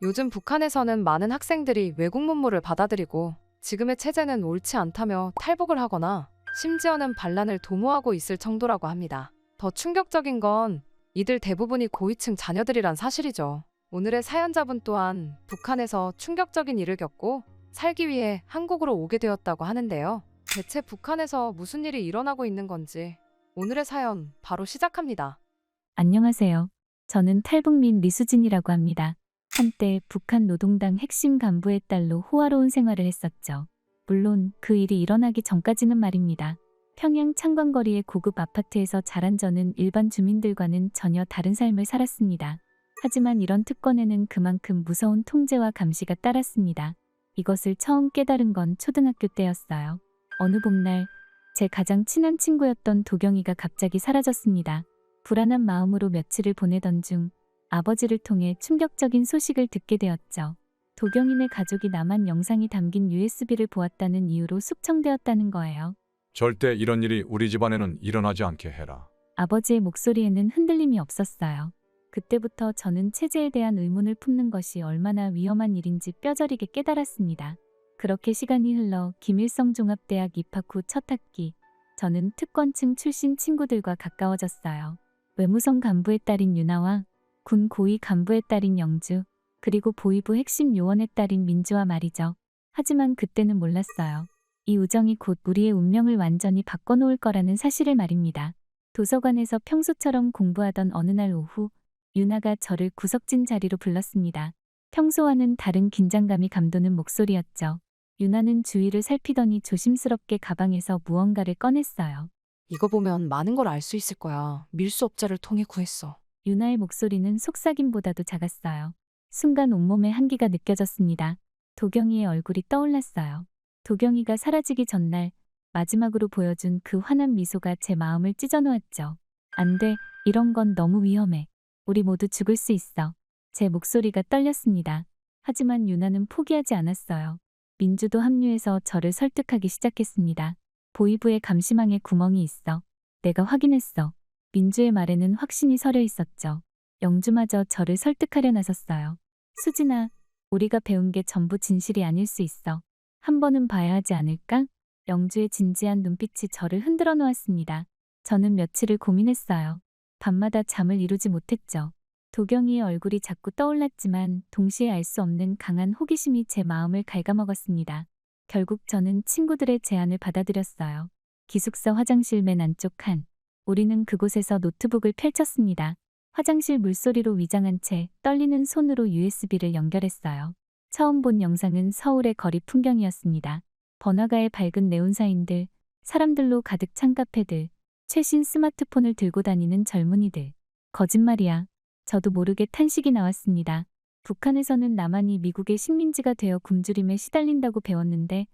요즘 북한에서는 많은 학생들이 외국 문물을 받아들이고 지금의 체제는 옳지 않다며 탈북을 하거나 심지어는 반란을 도모하고 있을 정도라고 합니다. 더 충격적인 건 이들 대부분이 고위층 자녀들이란 사실이죠. 오늘의 사연자분 또한 북한에서 충격적인 일을 겪고 살기 위해 한국으로 오게 되었다고 하는데요. 대체 북한에서 무슨 일이 일어나고 있는 건지 오늘의 사연 바로 시작합니다. 안녕하세요. 저는 탈북민 리수진이라고 합니다. 한때 북한 노동당 핵심 간부의 딸로 호화로운 생활을 했었죠. 물론 그 일이 일어나기 전까지는 말입니다. 평양 창광거리의 고급 아파트에서 자란 저는 일반 주민들과는 전혀 다른 삶을 살았습니다. 하지만 이런 특권에는 그만큼 무서운 통제와 감시가 따랐습니다. 이것을 처음 깨달은 건 초등학교 때였어요. 어느 봄날 제 가장 친한 친구였던 도경이가 갑자기 사라졌습니다. 불안한 마음으로 며칠을 보내던 중 아버지를 통해 충격적인 소식을 듣게 되었죠. 도경이네 가족이 남한 영상이 담긴 USB를 보았다는 이유로 숙청되었다는 거예요. 절대 이런 일이 우리 집안에는 일어나지 않게 해라. 아버지의 목소리에는 흔들림이 없었어요. 그때부터 저는 체제에 대한 의문을 품는 것이 얼마나 위험한 일인지 뼈저리게 깨달았습니다. 그렇게 시간이 흘러 김일성 종합대학 입학 후 첫 학기, 저는 특권층 출신 친구들과 가까워졌어요. 외무성 간부의 딸인 유나와 군 고위 간부의 딸인 영주, 그리고 보위부 핵심 요원의 딸인 민주와 말이죠. 하지만 그때는 몰랐어요. 이 우정이 곧 우리의 운명을 완전히 바꿔놓을 거라는 사실을 말입니다. 도서관에서 평소처럼 공부하던 어느 날 오후, 유나가 저를 구석진 자리로 불렀습니다. 평소와는 다른 긴장감이 감도는 목소리였죠. 유나는 주위를 살피더니 조심스럽게 가방에서 무언가를 꺼냈어요. 이거 보면 많은 걸 알 수 있을 거야. 밀수업자를 통해 구했어. 유나의 목소리는 속삭임보다도 작았어요. 순간 온몸에 한기가 느껴졌습니다. 도경이의 얼굴이 떠올랐어요. 도경이가 사라지기 전날 마지막으로 보여준 그 환한 미소가 제 마음을 찢어놓았죠. 안 돼, 이런 건 너무 위험해. 우리 모두 죽을 수 있어. 제 목소리가 떨렸습니다. 하지만 유나는 포기하지 않았어요. 민주도 합류해서 저를 설득하기 시작했습니다. 보위부의 감시망에 구멍이 있어. 내가 확인했어. 민주의 말에는 확신이 서려 있었죠. 영주마저 저를 설득하려 나섰어요. 수진아, 우리가 배운 게 전부 진실이 아닐 수 있어. 한 번은 봐야 하지 않을까? 영주의 진지한 눈빛이 저를 흔들어 놓았습니다. 저는 며칠을 고민했어요. 밤마다 잠을 이루지 못했죠. 도경이의 얼굴이 자꾸 떠올랐지만 동시에 알 수 없는 강한 호기심이 제 마음을 갉아먹었습니다. 결국 저는 친구들의 제안을 받아들였어요. 기숙사 화장실 맨 안쪽 칸. 우리는 그곳에서 노트북을 펼쳤습니다. 화장실 물소리로 위장한 채 떨리는 손으로 USB를 연결했어요. 처음 본 영상은 서울의 거리 풍경이었습니다. 번화가의 밝은 네온사인들, 사람들로 가득 찬 카페들, 최신 스마트폰을 들고 다니는 젊은이들. 거짓말이야. 저도 모르게 탄식이 나왔습니다. 북한에서는 남한이 미국의 식민지가 되어 굶주림에 시달린다고 배웠는데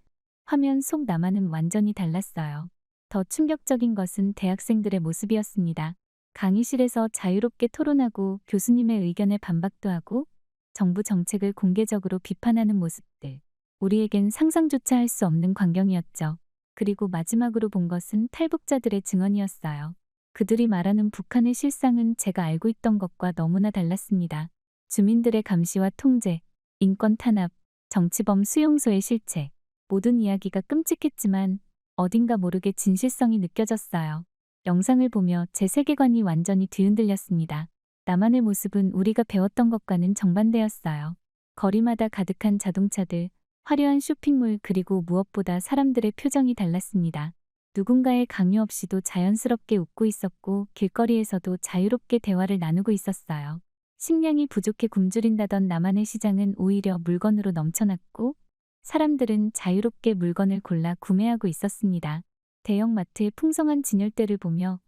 화면 속 남한은 완전히 달랐어요. 더 충격적인 것은 대학생들의 모습이었습니다. 강의실에서 자유롭게 토론하고 교수님의 의견에 반박도 하고 정부 정책을 공개적으로 비판하는 모습들. 우리에겐 상상조차 할 수 없는 광경이었죠. 그리고 마지막으로 본 것은 탈북자들의 증언이었어요. 그들이 말하는 북한의 실상은 제가 알고 있던 것과 너무나 달랐습니다. 주민들의 감시와 통제, 인권 탄압, 정치범 수용소의 실체. 모든 이야기가 끔찍했지만 어딘가 모르게 진실성이 느껴졌어요. 영상을 보며 제 세계관이 완전히 뒤흔들렸습니다. 남한의 모습은 우리가 배웠던 것과는 정반대였어요. 거리마다 가득한 자동차들, 화려한 쇼핑몰 그리고 무엇보다 사람들의 표정이 달랐습니다. 누군가의 강요 없이도 자연스럽게 웃고 있었고 길거리에서도 자유롭게 대화를 나누고 있었어요. 식량이 부족해 굶주린다던 남한의 시장은 오히려 물건으로 넘쳐났고 사람들은 자유롭게 물건을 골라 구매하고 있었습니다. 대형마트의 풍성한 진열대를 보며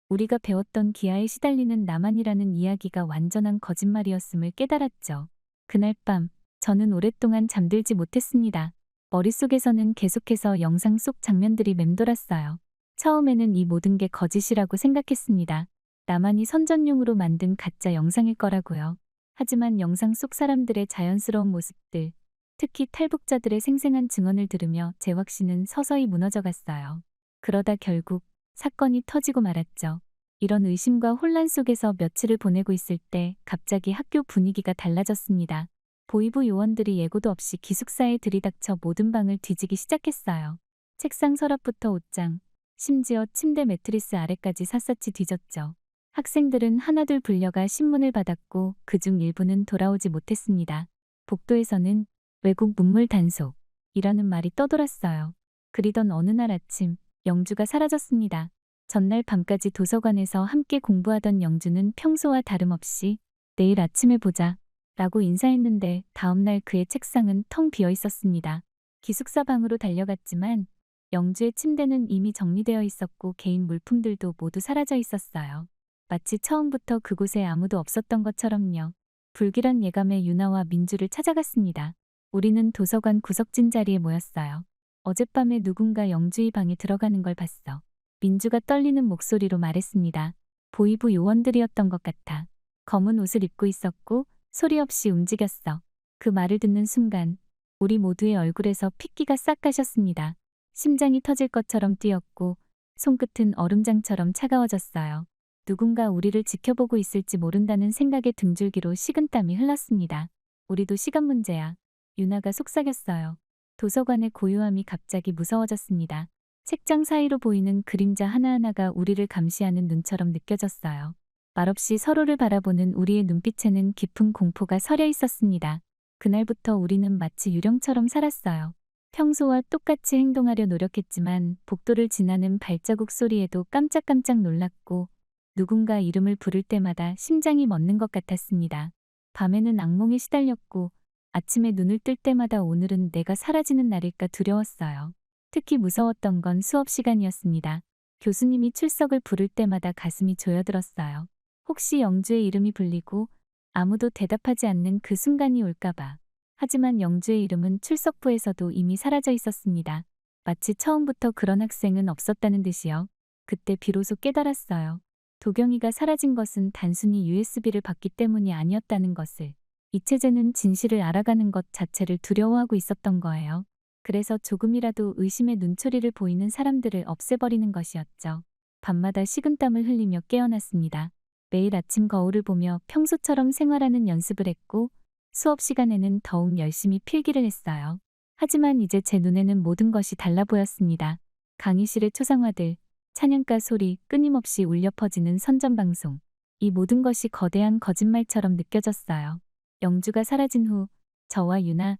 우리가 배웠던 기아에 시달리는 남한이라는 이야기가 완전한 거짓말이었음을 깨달았죠. 그날 밤 저는 오랫동안 잠들지 못했습니다. 머릿속에서는 계속해서 영상 속 장면들이 맴돌았어요. 처음에는 이 모든 게 거짓이라고 생각했습니다. 남한이 선전용으로 만든 가짜 영상일 거라고요. 하지만 영상 속 사람들의 자연스러운 모습들, 특히 탈북자들의 생생한 증언을 들으며 제 확신은 서서히 무너져갔어요. 그러다 결국 사건이 터지고 말았죠. 이런 의심과 혼란 속에서 며칠을 보내고 있을 때 갑자기 학교 분위기가 달라졌습니다. 보이부 요원들이 예고도 없이 기숙사에 들이닥쳐 모든 방을 뒤지기 시작했어요. 책상 서랍부터 옷장, 심지어 침대 매트리스 아래까지 샅샅이 뒤졌죠. 학생들은 하나둘 불려가 신문을 받았고 그중 일부는 돌아오지 못했습니다. 복도에서는 외국 문물 단속이라는 말이 떠돌았어요. 그리던 어느 날 아침 영주가 사라졌습니다. 전날 밤까지 도서관에서 함께 공부하던 영주는 평소와 다름없이 내일 아침에 보자 라고 인사했는데 다음날 그의 책상은 텅 비어 있었습니다. 기숙사 방으로 달려갔지만 영주의 침대는 이미 정리되어 있었고 개인 물품들도 모두 사라져 있었어요. 마치 처음부터 그곳에 아무도 없었던 것처럼요. 불길한 예감에 유나와 민주를 찾아갔습니다. 우리는 도서관 구석진 자리에 모였어요. 어젯밤에 누군가 영주의 방에 들어가는 걸 봤어. 민주가 떨리는 목소리로 말했습니다. 보이부 요원들이었던 것 같아. 검은 옷을 입고 있었고 소리 없이 움직였어. 그 말을 듣는 순간 우리 모두의 얼굴에서 핏기가 싹 가셨습니다. 심장이 터질 것처럼 뛰었고 손끝은 얼음장처럼 차가워졌어요. 누군가 우리를 지켜보고 있을지 모른다는 생각에 등줄기로 식은땀이 흘렀습니다. 우리도 시간 문제야. 유나가 속삭였어요. 도서관의 고요함이 갑자기 무서워졌습니다. 책장 사이로 보이는 그림자 하나하나가 우리를 감시하는 눈처럼 느껴졌어요. 말없이 서로를 바라보는 우리의 눈빛에는 깊은 공포가 서려 있었습니다. 그날부터 우리는 마치 유령처럼 살았어요. 평소와 똑같이 행동하려 노력했지만 복도를 지나는 발자국 소리에도 깜짝깜짝 놀랐고 누군가 이름을 부를 때마다 심장이 멎는 것 같았습니다. 밤에는 악몽에 시달렸고 아침에 눈을 뜰 때마다 오늘은 내가 사라지는 날일까 두려웠어요. 특히 무서웠던 건 수업 시간이었습니다. 교수님이 출석을 부를 때마다 가슴이 조여들었어요. 혹시 영주의 이름이 불리고 아무도 대답하지 않는 그 순간이 올까봐. 하지만 영주의 이름은 출석부에서도 이미 사라져 있었습니다. 마치 처음부터 그런 학생은 없었다는 듯이요. 그때 비로소 깨달았어요. 도경이가 사라진 것은 단순히 USB를 받기 때문이 아니었다는 것을. 이채재는 진실을 알아가는 것 자체를 두려워하고 있었던 거예요. 그래서 조금이라도 의심의 눈초리를 보이는 사람들을 없애버리는 것이었죠. 밤마다 식은땀을 흘리며 깨어났습니다. 매일 아침 거울을 보며 평소처럼 생활하는 연습을 했고 수업 시간에는 더욱 열심히 필기를 했어요. 하지만 이제 제 눈에는 모든 것이 달라 보였습니다. 강의실의 초상화들, 찬양가 소리, 끊임없이 울려 퍼지는 선전방송. 이 모든 것이 거대한 거짓말처럼 느껴졌어요. 영주가 사라진 후 저와 유나,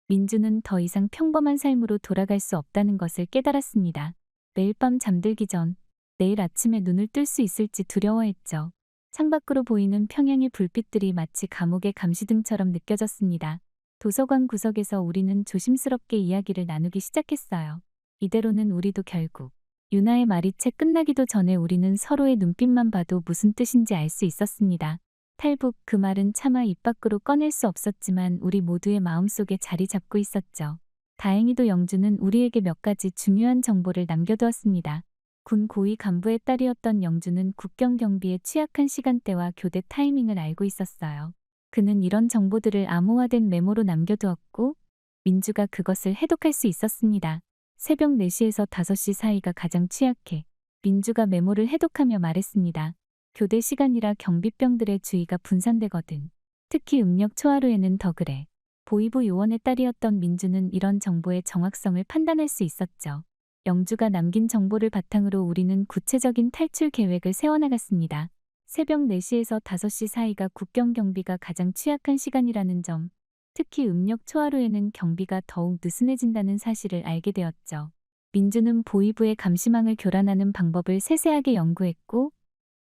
민주는 더 이상 평범한 삶으로 돌아갈 수 없다는 것을 깨달았습니다. 매일 밤 잠들기 전 내일 아침에 눈을 뜰 수 있을지 두려워했죠. 창밖으로 보이는 평양의 불빛들이 마치 감옥의 감시등처럼 느껴졌습니다. 도서관 구석에서 우리는 조심스럽게 이야기를 나누기 시작했어요. 이대로는 우리도 결국. 유나의 말이 채 끝나기도 전에 우리는 서로의 눈빛만 봐도 무슨 뜻인지 알 수 있었습니다. 탈북, 그 말은 차마 입 밖으로 꺼낼 수 없었지만 우리 모두의 마음속에 자리 잡고 있었죠. 다행히도 영주는 우리에게 몇 가지 중요한 정보를 남겨두었습니다. 군 고위 간부의 딸이었던 영주는 국경 경비에 취약한 시간대와 교대 타이밍을 알고 있었어요. 그는 이런 정보들을 암호화된 메모로 남겨두었고 민주가 그것을 해독할 수 있었습니다. 새벽 4시에서 5시 사이가 가장 취약해. 민주가 메모를 해독하며 말했습니다. 교대 시간이라 경비병들의 주의가 분산되거든. 특히 음력 초하루에는 더 그래. 보이부 요원의 딸이었던 민주는 이런 정보의 정확성을 판단할 수 있었죠. 영주가 남긴 정보를 바탕으로 우리는 구체적인 탈출 계획을 세워나갔습니다. 새벽 4시에서 5시 사이가 국경 경비가 가장 취약한 시간이라는 점, 특히 음력 초하루에는 경비가 더욱 느슨해진다는 사실을 알게 되었죠. 민주는 보이부의 감시망을 교란하는 방법을 세세하게 연구했고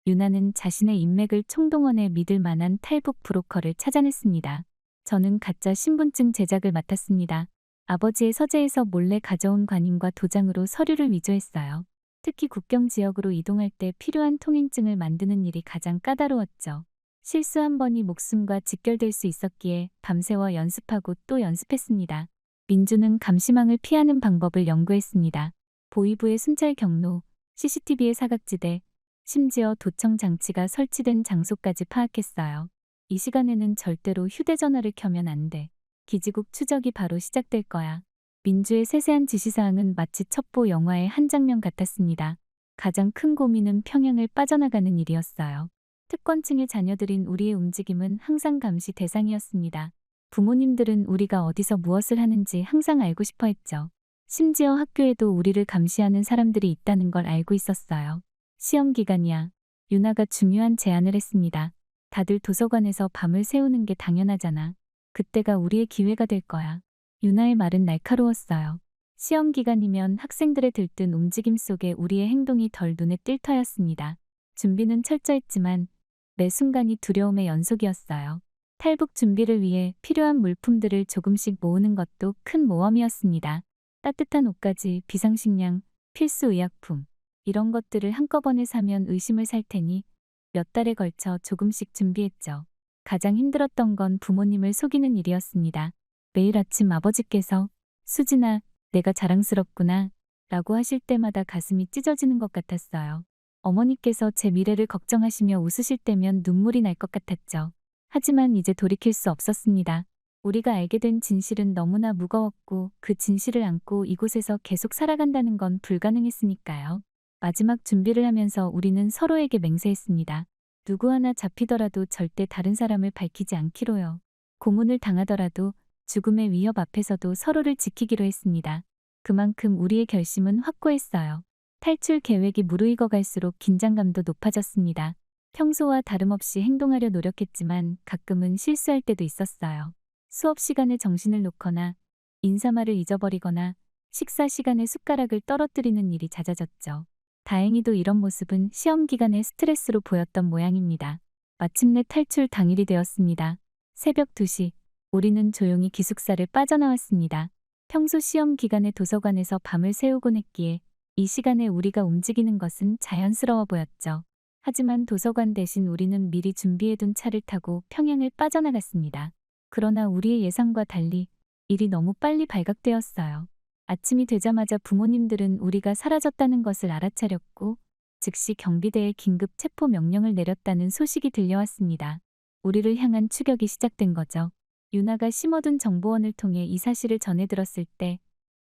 유나는 자신의 인맥을 총동원해 믿을 만한 탈북 브로커를 찾아냈습니다. 저는 가짜 신분증 제작을 맡았습니다. 아버지의 서재에서 몰래 가져온 관임과 도장으로 서류를 위조했어요. 특히 국경 지역으로 이동할 때 필요한 통행증을 만드는 일이 가장 까다로웠죠. 실수 한 번이 목숨과 직결될 수 있었기에 밤새워 연습하고 또 연습했습니다. 민주는 감시망을 피하는 방법을 연구했습니다. 보이부의 순찰 경로, CCTV의 사각지대, 심지어 도청 장치가 설치된 장소까지 파악했어요. 이 시간에는 절대로 휴대전화를 켜면 안 돼. 기지국 추적이 바로 시작될 거야. 민주의 세세한 지시사항은 마치 첩보 영화의 한 장면 같았습니다. 가장 큰 고민은 평양을 빠져나가는 일이었어요. 특권층의 자녀들인 우리의 움직임은 항상 감시 대상이었습니다. 부모님들은 우리가 어디서 무엇을 하는지 항상 알고 싶어 했죠. 심지어 학교에도 우리를 감시하는 사람들이 있다는 걸 알고 있었어요. 시험 기간이야. 유나가 중요한 제안을 했습니다. 다들 도서관에서 밤을 새우는 게 당연하잖아. 그때가 우리의 기회가 될 거야. 유나의 말은 날카로웠어요. 시험 기간이면 학생들의 들뜬 움직임 속에 우리의 행동이 덜 눈에 띌 터였습니다. 준비는 철저했지만 매 순간이 두려움의 연속이었어요. 탈북 준비를 위해 필요한 물품들을 조금씩 모으는 것도 큰 모험이었습니다. 따뜻한 옷까지 비상식량, 필수 의약품, 이런 것들을 한꺼번에 사면 의심을 살 테니 몇 달에 걸쳐 조금씩 준비했죠. 가장 힘들었던 건 부모님을 속이는 일이었습니다. 매일 아침 아버지께서 수진아, 내가 자랑스럽구나 라고 하실 때마다 가슴이 찢어지는 것 같았어요. 어머니께서 제 미래를 걱정하시며 웃으실 때면 눈물이 날 것 같았죠. 하지만 이제 돌이킬 수 없었습니다. 우리가 알게 된 진실은 너무나 무거웠고 그 진실을 안고 이곳에서 계속 살아간다는 건 불가능했으니까요. 마지막 준비를 하면서 우리는 서로에게 맹세했습니다. 누구 하나 잡히더라도 절대 다른 사람을 밝히지 않기로요. 고문을 당하더라도 죽음의 위협 앞에서도 서로를 지키기로 했습니다. 그만큼 우리의 결심은 확고했어요. 탈출 계획이 무르익어 갈수록 긴장감도 높아졌습니다. 평소와 다름없이 행동하려 노력했지만 가끔은 실수할 때도 있었어요. 수업 시간에 정신을 놓거나 인사말을 잊어버리거나 식사 시간에 숟가락을 떨어뜨리는 일이 잦아졌죠. 다행히도 이런 모습은 시험 기간의 스트레스로 보였던 모양입니다. 마침내 탈출 당일이 되었습니다. 새벽 2시, 우리는 조용히 기숙사를 빠져나왔습니다. 평소 시험 기간에 도서관에서 밤을 새우곤 했기에 이 시간에 우리가 움직이는 것은 자연스러워 보였죠. 하지만 도서관 대신 우리는 미리 준비해둔 차를 타고 평양을 빠져나갔습니다. 그러나 우리의 예상과 달리 일이 너무 빨리 발각되었어요. 아침이 되자마자 부모님들은 우리가 사라졌다는 것을 알아차렸고 즉시 경비대에 긴급 체포 명령을 내렸다는 소식이 들려왔습니다. 우리를 향한 추격이 시작된 거죠. 유나가 심어둔 정보원을 통해 이 사실을 전해 들었을 때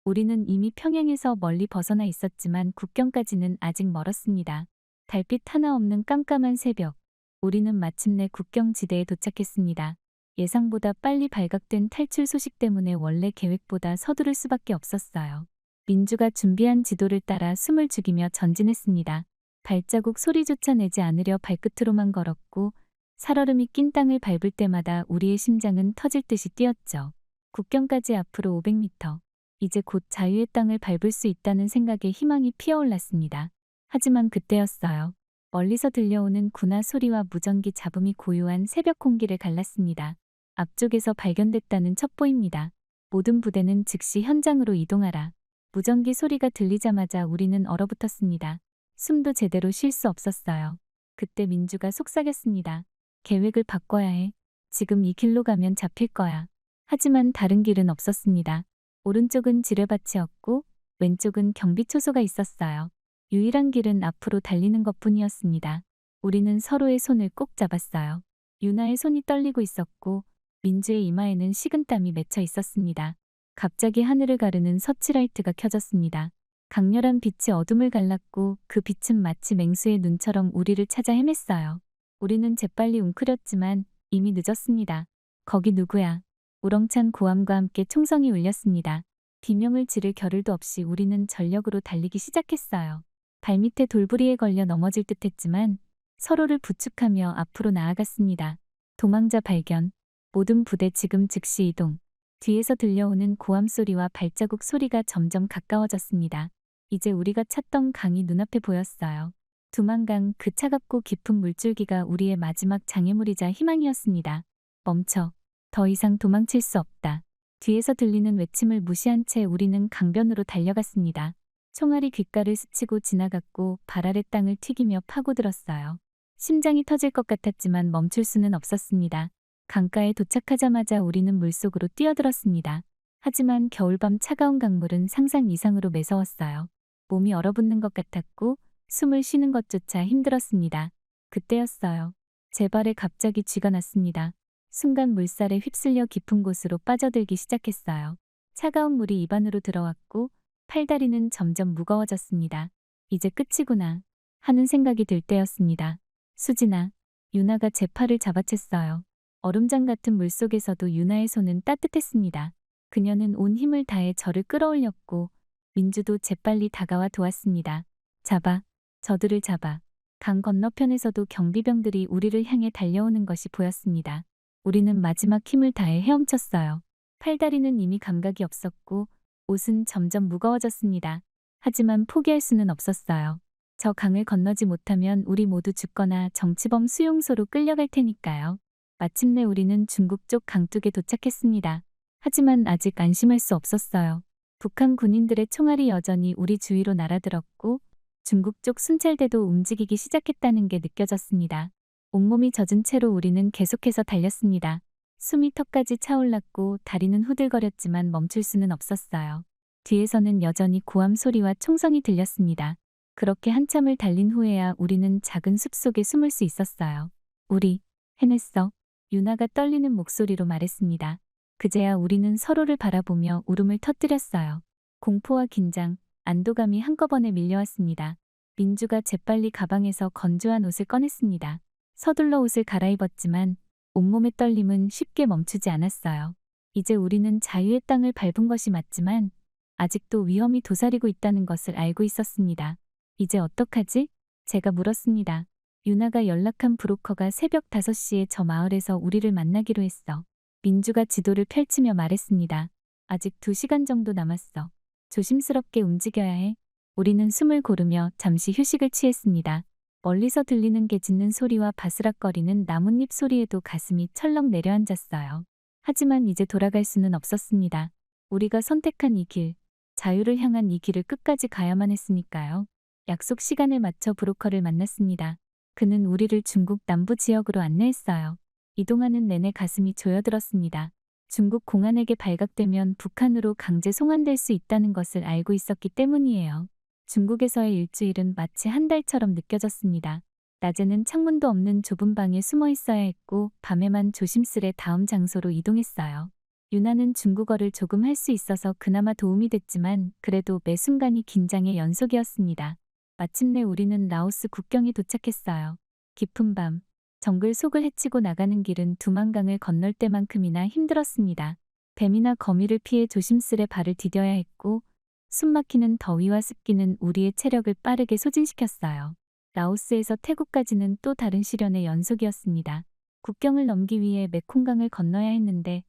우리는 이미 평양에서 멀리 벗어나 있었지만 국경까지는 아직 멀었습니다. 달빛 하나 없는 깜깜한 새벽, 우리는 마침내 국경지대에 도착했습니다. 예상보다 빨리 발각된 탈출 소식 때문에 원래 계획보다 서두를 수밖에 없었어요. 민주가 준비한 지도를 따라 숨을 죽이며 전진했습니다. 발자국 소리조차 내지 않으려 발끝으로만 걸었고 살얼음이 낀 땅을 밟을 때마다 우리의 심장은 터질 듯이 뛰었죠. 국경까지 앞으로 500m. 이제 곧 자유의 땅을 밟을 수 있다는 생각에 희망이 피어올랐습니다. 하지만 그때였어요. 멀리서 들려오는 군화 소리와 무전기 잡음이 고요한 새벽 공기를 갈랐습니다. 앞쪽에서 발견됐다는 첩보입니다. 모든 부대는 즉시 현장으로 이동하라. 무전기 소리가 들리자마자 우리는 얼어붙었습니다. 숨도 제대로 쉴 수 없었어요. 그때 민주가 속삭였습니다. 계획을 바꿔야 해. 지금 이 길로 가면 잡힐 거야. 하지만 다른 길은 없었습니다. 오른쪽은 지뢰밭이었고 왼쪽은 경비초소가 있었어요. 유일한 길은 앞으로 달리는 것뿐이었습니다. 우리는 서로의 손을 꼭 잡았어요. 유나의 손이 떨리고 있었고 민주의 이마에는 식은땀이 맺혀 있었습니다. 갑자기 하늘을 가르는 서치라이트가 켜졌습니다. 강렬한 빛이 어둠을 갈랐고 그 빛은 마치 맹수의 눈처럼 우리를 찾아 헤맸어요. 우리는 재빨리 웅크렸지만 이미 늦었습니다. 거기 누구야? 우렁찬 고함과 함께 총성이 울렸습니다. 비명을 지를 겨를도 없이 우리는 전력으로 달리기 시작했어요. 발밑에 돌부리에 걸려 넘어질 듯했지만 서로를 부축하며 앞으로 나아갔습니다. 도망자 발견. 모든 부대 지금 즉시 이동. 뒤에서 들려오는 고함 소리와 발자국 소리가 점점 가까워졌습니다. 이제 우리가 찾던 강이 눈앞에 보였어요. 두만강, 그 차갑고 깊은 물줄기가 우리의 마지막 장애물이자 희망이었습니다. 멈춰. 더 이상 도망칠 수 없다. 뒤에서 들리는 외침을 무시한 채 우리는 강변으로 달려갔습니다. 총알이 귓가를 스치고 지나갔고 발 아래 땅을 튀기며 파고들었어요. 심장이 터질 것 같았지만 멈출 수는 없었습니다. 강가에 도착하자마자 우리는 물속으로 뛰어들었습니다. 하지만 겨울밤 차가운 강물은 상상 이상으로 매서웠어요. 몸이 얼어붙는 것 같았고 숨을 쉬는 것조차 힘들었습니다. 그때였어요. 제 발에 갑자기 쥐가 났습니다. 순간 물살에 휩쓸려 깊은 곳으로 빠져들기 시작했어요. 차가운 물이 입 안으로 들어왔고 팔다리는 점점 무거워졌습니다. 이제 끝이구나 하는 생각이 들 때였습니다. 수진아, 유나가 제 팔을 잡아챘어요. 얼음장 같은 물속에서도 유나의 손은 따뜻했습니다. 그녀는 온 힘을 다해 저를 끌어올렸고 민주도 재빨리 다가와 도왔습니다. 잡아, 저들을 잡아. 강 건너편에서도 경비병들이 우리를 향해 달려오는 것이 보였습니다. 우리는 마지막 힘을 다해 헤엄쳤어요. 팔다리는 이미 감각이 없었고 옷은 점점 무거워졌습니다. 하지만 포기할 수는 없었어요. 저 강을 건너지 못하면 우리 모두 죽거나 정치범 수용소로 끌려갈 테니까요. 마침내 우리는 중국 쪽 강둑에 도착했습니다. 하지만 아직 안심할 수 없었어요. 북한 군인들의 총알이 여전히 우리 주위로 날아들었고 중국 쪽 순찰대도 움직이기 시작했다는 게 느껴졌습니다. 온몸이 젖은 채로 우리는 계속해서 달렸습니다. 숨이 턱까지 차올랐고 다리는 후들거렸지만 멈출 수는 없었어요. 뒤에서는 여전히 고함 소리와 총성이 들렸습니다. 그렇게 한참을 달린 후에야 우리는 작은 숲속에 숨을 수 있었어요. 우리 해냈어. 유나가 떨리는 목소리로 말했습니다. 그제야 우리는 서로를 바라보며 울음을 터뜨렸어요. 공포와 긴장, 안도감이 한꺼번에 밀려왔습니다. 민주가 재빨리 가방에서 건조한 옷을 꺼냈습니다. 서둘러 옷을 갈아입었지만 온몸의 떨림은 쉽게 멈추지 않았어요. 이제 우리는 자유의 땅을 밟은 것이 맞지만 아직도 위험이 도사리고 있다는 것을 알고 있었습니다. 이제 어떡하지? 제가 물었습니다. 유나가 연락한 브로커가 새벽 5시에 저 마을에서 우리를 만나기로 했어. 민주가 지도를 펼치며 말했습니다. 아직 2시간 정도 남았어. 조심스럽게 움직여야 해. 우리는 숨을 고르며 잠시 휴식을 취했습니다. 멀리서 들리는 개 짖는 소리와 바스락거리는 나뭇잎 소리에도 가슴이 철렁 내려앉았어요. 하지만 이제 돌아갈 수는 없었습니다. 우리가 선택한 이 길, 자유를 향한 이 길을 끝까지 가야만 했으니까요. 약속 시간에 맞춰 브로커를 만났습니다. 그는 우리를 중국 남부 지역으로 안내했어요. 이동하는 내내 가슴이 조여들었습니다. 중국 공안에게 발각되면 북한으로 강제 송환될 수 있다는 것을 알고 있었기 때문이에요. 중국에서의 일주일은 마치 한 달처럼 느껴졌습니다. 낮에는 창문도 없는 좁은 방에 숨어 있어야 했고 밤에만 조심스레 다음 장소로 이동했어요. 유나는 중국어를 조금 할 수 있어서 그나마 도움이 됐지만 그래도 매 순간이 긴장의 연속이었습니다. 마침내 우리는 라오스 국경에 도착했어요. 깊은 밤, 정글 속을 헤치고 나가는 길은 두만강을 건널 때만큼이나 힘들었습니다. 뱀이나 거미를 피해 조심스레 발을 디뎌야 했고 숨막히는 더위와 습기는 우리의 체력을 빠르게 소진시켰어요. 라오스에서 태국까지는 또 다른 시련의 연속이었습니다. 국경을 넘기 위해 메콩강을 건너야 했는데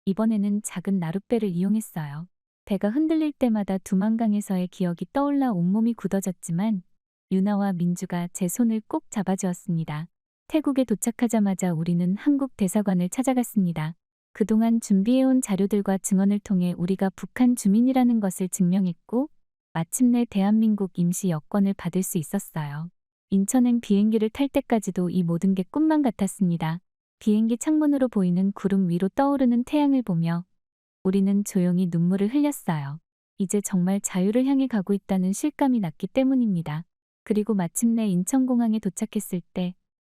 이번에는 작은 나룻배를 이용했어요. 배가 흔들릴 때마다 두만강에서의 기억이 떠올라 온몸이 굳어졌지만 유나와 민주가 제 손을 꼭 잡아주었습니다. 태국에 도착하자마자 우리는 한국 대사관을 찾아갔습니다. 그동안 준비해온 자료들과 증언을 통해 우리가 북한 주민이라는 것을 증명했고 마침내 대한민국 임시 여권을 받을 수 있었어요. 인천행 비행기를 탈 때까지도 이 모든 게 꿈만 같았습니다. 비행기 창문으로 보이는 구름 위로 떠오르는 태양을 보며 우리는 조용히 눈물을 흘렸어요. 이제 정말 자유를 향해 가고 있다는 실감이 났기 때문입니다. 그리고 마침내 인천공항에 도착했을 때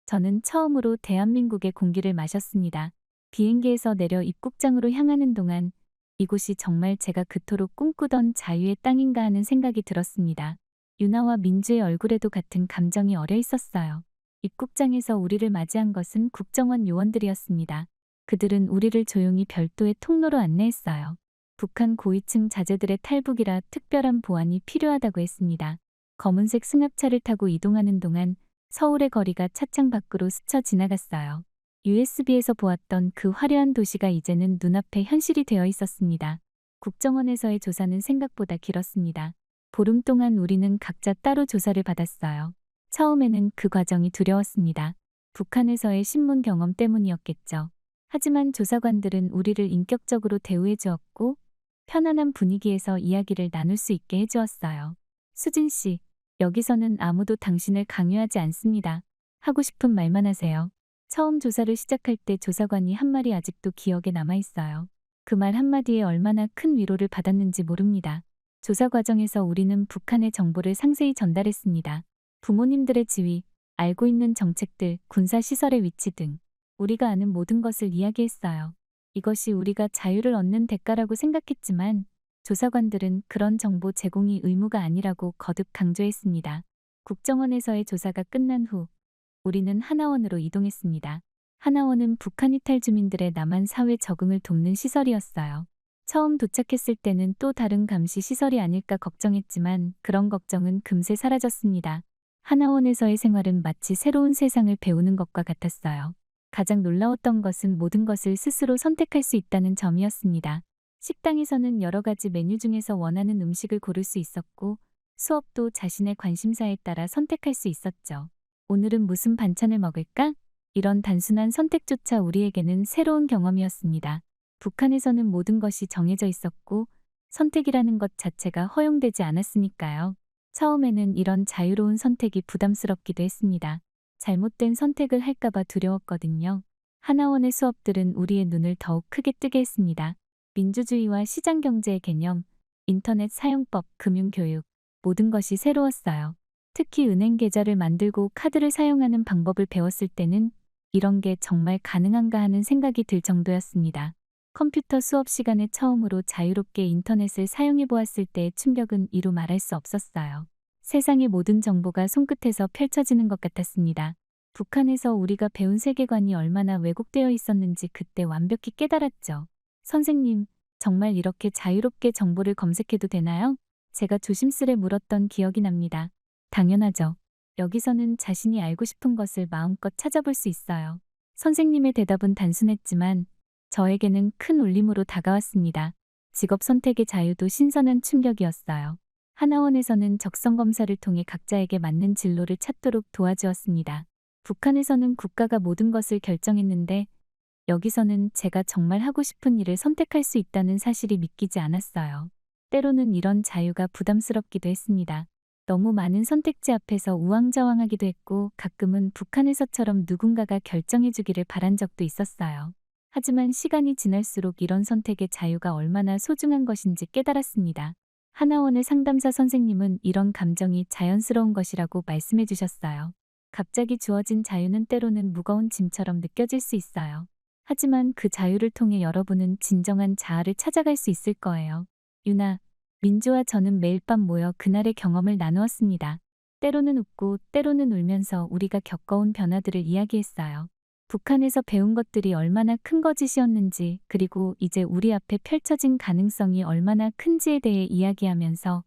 저는 처음으로 대한민국의 공기를 마셨습니다. 비행기에서 내려 입국장으로 향하는 동안 이곳이 정말 제가 그토록 꿈꾸던 자유의 땅인가 하는 생각이 들었습니다. 유나와 민주의 얼굴에도 같은 감정이 어려 있었어요. 입국장에서 우리를 맞이한 것은 국정원 요원들이었습니다. 그들은 우리를 조용히 별도의 통로로 안내했어요. 북한 고위층 자제들의 탈북이라 특별한 보안이 필요하다고 했습니다. 검은색 승합차를 타고 이동하는 동안 서울의 거리가 차창 밖으로 스쳐 지나갔어요. USB에서 보았던 그 화려한 도시가 이제는 눈앞에 현실이 되어 있었습니다. 국정원에서의 조사는 생각보다 길었습니다. 보름 동안 우리는 각자 따로 조사를 받았어요. 처음에는 그 과정이 두려웠습니다. 북한에서의 신문 경험 때문이었겠죠. 하지만 조사관들은 우리를 인격적으로 대우해 주었고 편안한 분위기에서 이야기를 나눌 수 있게 해주었어요. 수진 씨, 여기서는 아무도 당신을 강요하지 않습니다. 하고 싶은 말만 하세요. 처음 조사를 시작할 때 조사관이 한 말이 아직도 기억에 남아있어요. 그 말 한마디에 얼마나 큰 위로를 받았는지 모릅니다. 조사 과정에서 우리는 북한의 정보를 상세히 전달했습니다. 부모님들의 지위, 알고 있는 정책들, 군사시설의 위치 등 우리가 아는 모든 것을 이야기했어요. 이것이 우리가 자유를 얻는 대가라고 생각했지만 조사관들은 그런 정보 제공이 의무가 아니라고 거듭 강조했습니다. 국정원에서의 조사가 끝난 후 우리는 하나원으로 이동했습니다. 하나원은 북한 이탈 주민들의 남한 사회 적응을 돕는 시설이었어요. 처음 도착했을 때는 또 다른 감시 시설이 아닐까 걱정했지만 그런 걱정은 금세 사라졌습니다. 하나원에서의 생활은 마치 새로운 세상을 배우는 것과 같았어요. 가장 놀라웠던 것은 모든 것을 스스로 선택할 수 있다는 점이었습니다. 식당에서는 여러 가지 메뉴 중에서 원하는 음식을 고를 수 있었고 수업도 자신의 관심사에 따라 선택할 수 있었죠. 오늘은 무슨 반찬을 먹을까? 이런 단순한 선택조차 우리에게는 새로운 경험이었습니다. 북한에서는 모든 것이 정해져 있었고 선택이라는 것 자체가 허용되지 않았으니까요. 처음에는 이런 자유로운 선택이 부담스럽기도 했습니다. 잘못된 선택을 할까봐 두려웠거든요. 하나원의 수업들은 우리의 눈을 더욱 크게 뜨게 했습니다. 민주주의와 시장경제의 개념, 인터넷 사용법, 금융교육, 모든 것이 새로웠어요. 특히 은행 계좌를 만들고 카드를 사용하는 방법을 배웠을 때는 이런 게 정말 가능한가 하는 생각이 들 정도였습니다. 컴퓨터 수업 시간에 처음으로 자유롭게 인터넷을 사용해 보았을 때의 충격은 이루 말할 수 없었어요. 세상의 모든 정보가 손끝에서 펼쳐지는 것 같았습니다. 북한에서 우리가 배운 세계관이 얼마나 왜곡되어 있었는지 그때 완벽히 깨달았죠. 선생님, 정말 이렇게 자유롭게 정보를 검색해도 되나요? 제가 조심스레 물었던 기억이 납니다. 당연하죠. 여기서는 자신이 알고 싶은 것을 마음껏 찾아볼 수 있어요. 선생님의 대답은 단순했지만 저에게는 큰 울림으로 다가왔습니다. 직업 선택의 자유도 신선한 충격이었어요. 하나원에서는 적성 검사를 통해 각자에게 맞는 진로를 찾도록 도와주었습니다. 북한에서는 국가가 모든 것을 결정했는데 여기서는 제가 정말 하고 싶은 일을 선택할 수 있다는 사실이 믿기지 않았어요. 때로는 이런 자유가 부담스럽기도 했습니다. 너무 많은 선택지 앞에서 우왕좌왕하기도 했고 가끔은 북한에서처럼 누군가가 결정해주기를 바란 적도 있었어요. 하지만 시간이 지날수록 이런 선택의 자유가 얼마나 소중한 것인지 깨달았습니다. 하나원의 상담사 선생님은 이런 감정이 자연스러운 것이라고 말씀해 주셨어요. 갑자기 주어진 자유는 때로는 무거운 짐처럼 느껴질 수 있어요. 하지만 그 자유를 통해 여러분은 진정한 자아를 찾아갈 수 있을 거예요. 유나, 민주와 저는 매일 밤 모여 그날의 경험을 나누었습니다. 때로는 웃고 때로는 울면서 우리가 겪어온 변화들을 이야기했어요. 북한에서 배운 것들이 얼마나 큰 거짓이었는지 그리고 이제 우리 앞에 펼쳐진 가능성이 얼마나 큰지에 대해 이야기하면서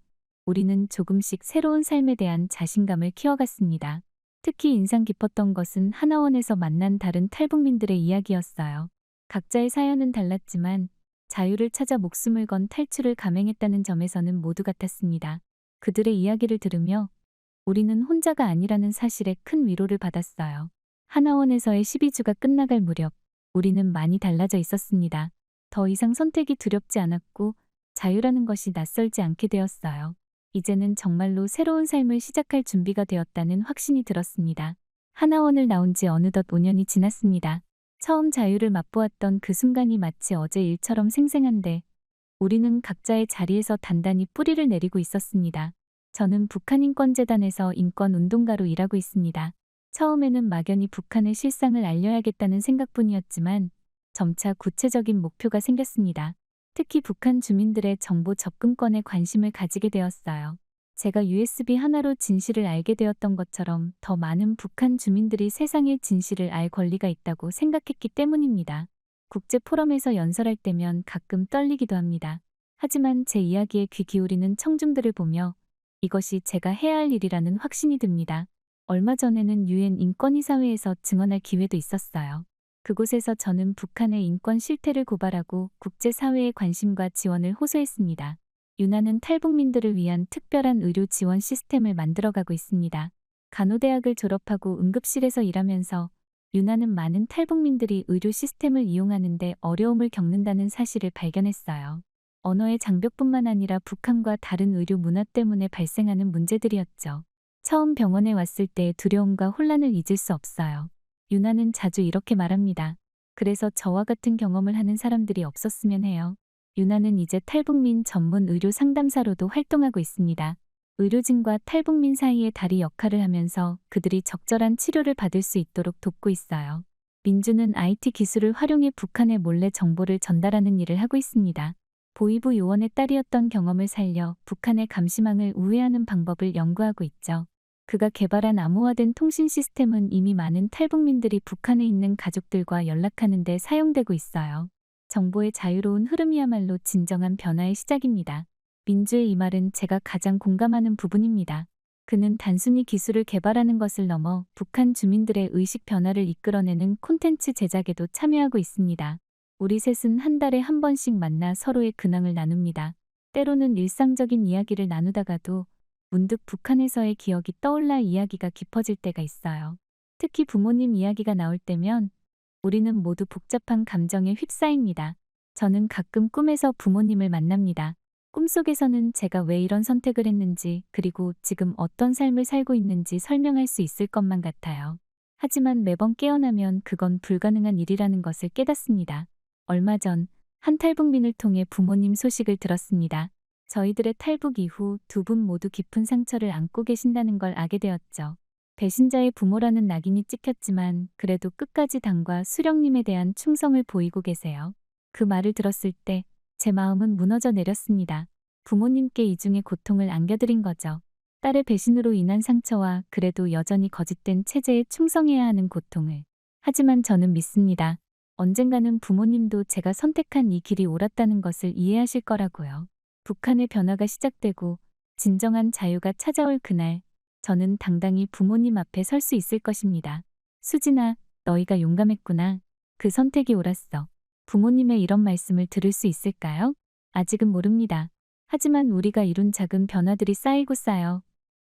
우리는 조금씩 새로운 삶에 대한 자신감을 키워갔습니다. 특히 인상 깊었던 것은 하나원에서 만난 다른 탈북민들의 이야기였어요. 각자의 사연은 달랐지만 자유를 찾아 목숨을 건 탈출을 감행했다는 점에서는 모두 같았습니다. 그들의 이야기를 들으며 우리는 혼자가 아니라는 사실에 큰 위로를 받았어요. 하나원에서의 12주가 끝나갈 무렵 우리는 많이 달라져 있었습니다. 더 이상 선택이 두렵지 않았고 자유라는 것이 낯설지 않게 되었어요. 이제는 정말로 새로운 삶을 시작할 준비가 되었다는 확신이 들었습니다. 하나원을 나온 지 어느덧 5년이 지났습니다. 처음 자유를 맛보았던 그 순간이 마치 어제 일처럼 생생한데 우리는 각자의 자리에서 단단히 뿌리를 내리고 있었습니다. 저는 북한인권재단에서 인권운동가로 일하고 있습니다. 처음에는 막연히 북한의 실상을 알려야겠다는 생각뿐이었지만 점차 구체적인 목표가 생겼습니다. 특히 북한 주민들의 정보 접근권에 관심을 가지게 되었어요. 제가 USB 하나로 진실을 알게 되었던 것처럼 더 많은 북한 주민들이 세상의 진실을 알 권리가 있다고 생각했기 때문입니다. 국제 포럼에서 연설할 때면 가끔 떨리기도 합니다. 하지만 제 이야기에 귀 기울이는 청중들을 보며 이것이 제가 해야 할 일이라는 확신이 듭니다. 얼마 전에는 유엔 인권이사회에서 증언할 기회도 있었어요. 그곳에서 저는 북한의 인권 실태를 고발하고 국제사회의 관심과 지원을 호소했습니다. 유나는 탈북민들을 위한 특별한 의료 지원 시스템을 만들어가고 있습니다. 간호대학을 졸업하고 응급실에서 일하면서 유나는 많은 탈북민들이 의료 시스템을 이용하는데 어려움을 겪는다는 사실을 발견했어요. 언어의 장벽뿐만 아니라 북한과 다른 의료 문화 때문에 발생하는 문제들이었죠. 처음 병원에 왔을 때의 두려움과 혼란을 잊을 수 없어요. 유나는 자주 이렇게 말합니다. 그래서 저와 같은 경험을 하는 사람들이 없었으면 해요. 유나는 이제 탈북민 전문 의료 상담사로도 활동하고 있습니다. 의료진과 탈북민 사이의 다리 역할을 하면서 그들이 적절한 치료를 받을 수 있도록 돕고 있어요. 민주는 IT 기술을 활용해 북한에 몰래 정보를 전달하는 일을 하고 있습니다. 보이부 요원의 딸이었던 경험을 살려 북한의 감시망을 우회하는 방법을 연구하고 있죠. 그가 개발한 암호화된 통신 시스템은 이미 많은 탈북민들이 북한에 있는 가족들과 연락하는 데 사용되고 있어요. 정보의 자유로운 흐름이야말로 진정한 변화의 시작입니다. 민주의 이 말은 제가 가장 공감하는 부분입니다. 그는 단순히 기술을 개발하는 것을 넘어 북한 주민들의 의식 변화를 이끌어내는 콘텐츠 제작에도 참여하고 있습니다. 우리 셋은 한 달에 한 번씩 만나 서로의 근황을 나눕니다. 때로는 일상적인 이야기를 나누다가도 문득 북한에서의 기억이 떠올라 이야기가 깊어질 때가 있어요. 특히 부모님 이야기가 나올 때면 우리는 모두 복잡한 감정에 휩싸입니다. 저는 가끔 꿈에서 부모님을 만납니다. 꿈속에서는 제가 왜 이런 선택을 했는지 그리고 지금 어떤 삶을 살고 있는지 설명할 수 있을 것만 같아요. 하지만 매번 깨어나면 그건 불가능한 일이라는 것을 깨닫습니다. 얼마 전 한 탈북민을 통해 부모님 소식을 들었습니다. 저희들의 탈북 이후 두 분 모두 깊은 상처를 안고 계신다는 걸 알게 되었죠. 배신자의 부모라는 낙인이 찍혔지만 그래도 끝까지 당과 수령님에 대한 충성을 보이고 계세요. 그 말을 들었을 때 제 마음은 무너져 내렸습니다. 부모님께 이중의 고통을 안겨드린 거죠. 딸의 배신으로 인한 상처와 그래도 여전히 거짓된 체제에 충성해야 하는 고통을. 하지만 저는 믿습니다. 언젠가는 부모님도 제가 선택한 이 길이 옳았다는 것을 이해하실 거라고요. 북한의 변화가 시작되고 진정한 자유가 찾아올 그날, 저는 당당히 부모님 앞에 설 수 있을 것입니다. 수진아, 너희가 용감했구나. 그 선택이 옳았어. 부모님의 이런 말씀을 들을 수 있을까요? 아직은 모릅니다. 하지만 우리가 이룬 작은 변화들이 쌓이고 쌓여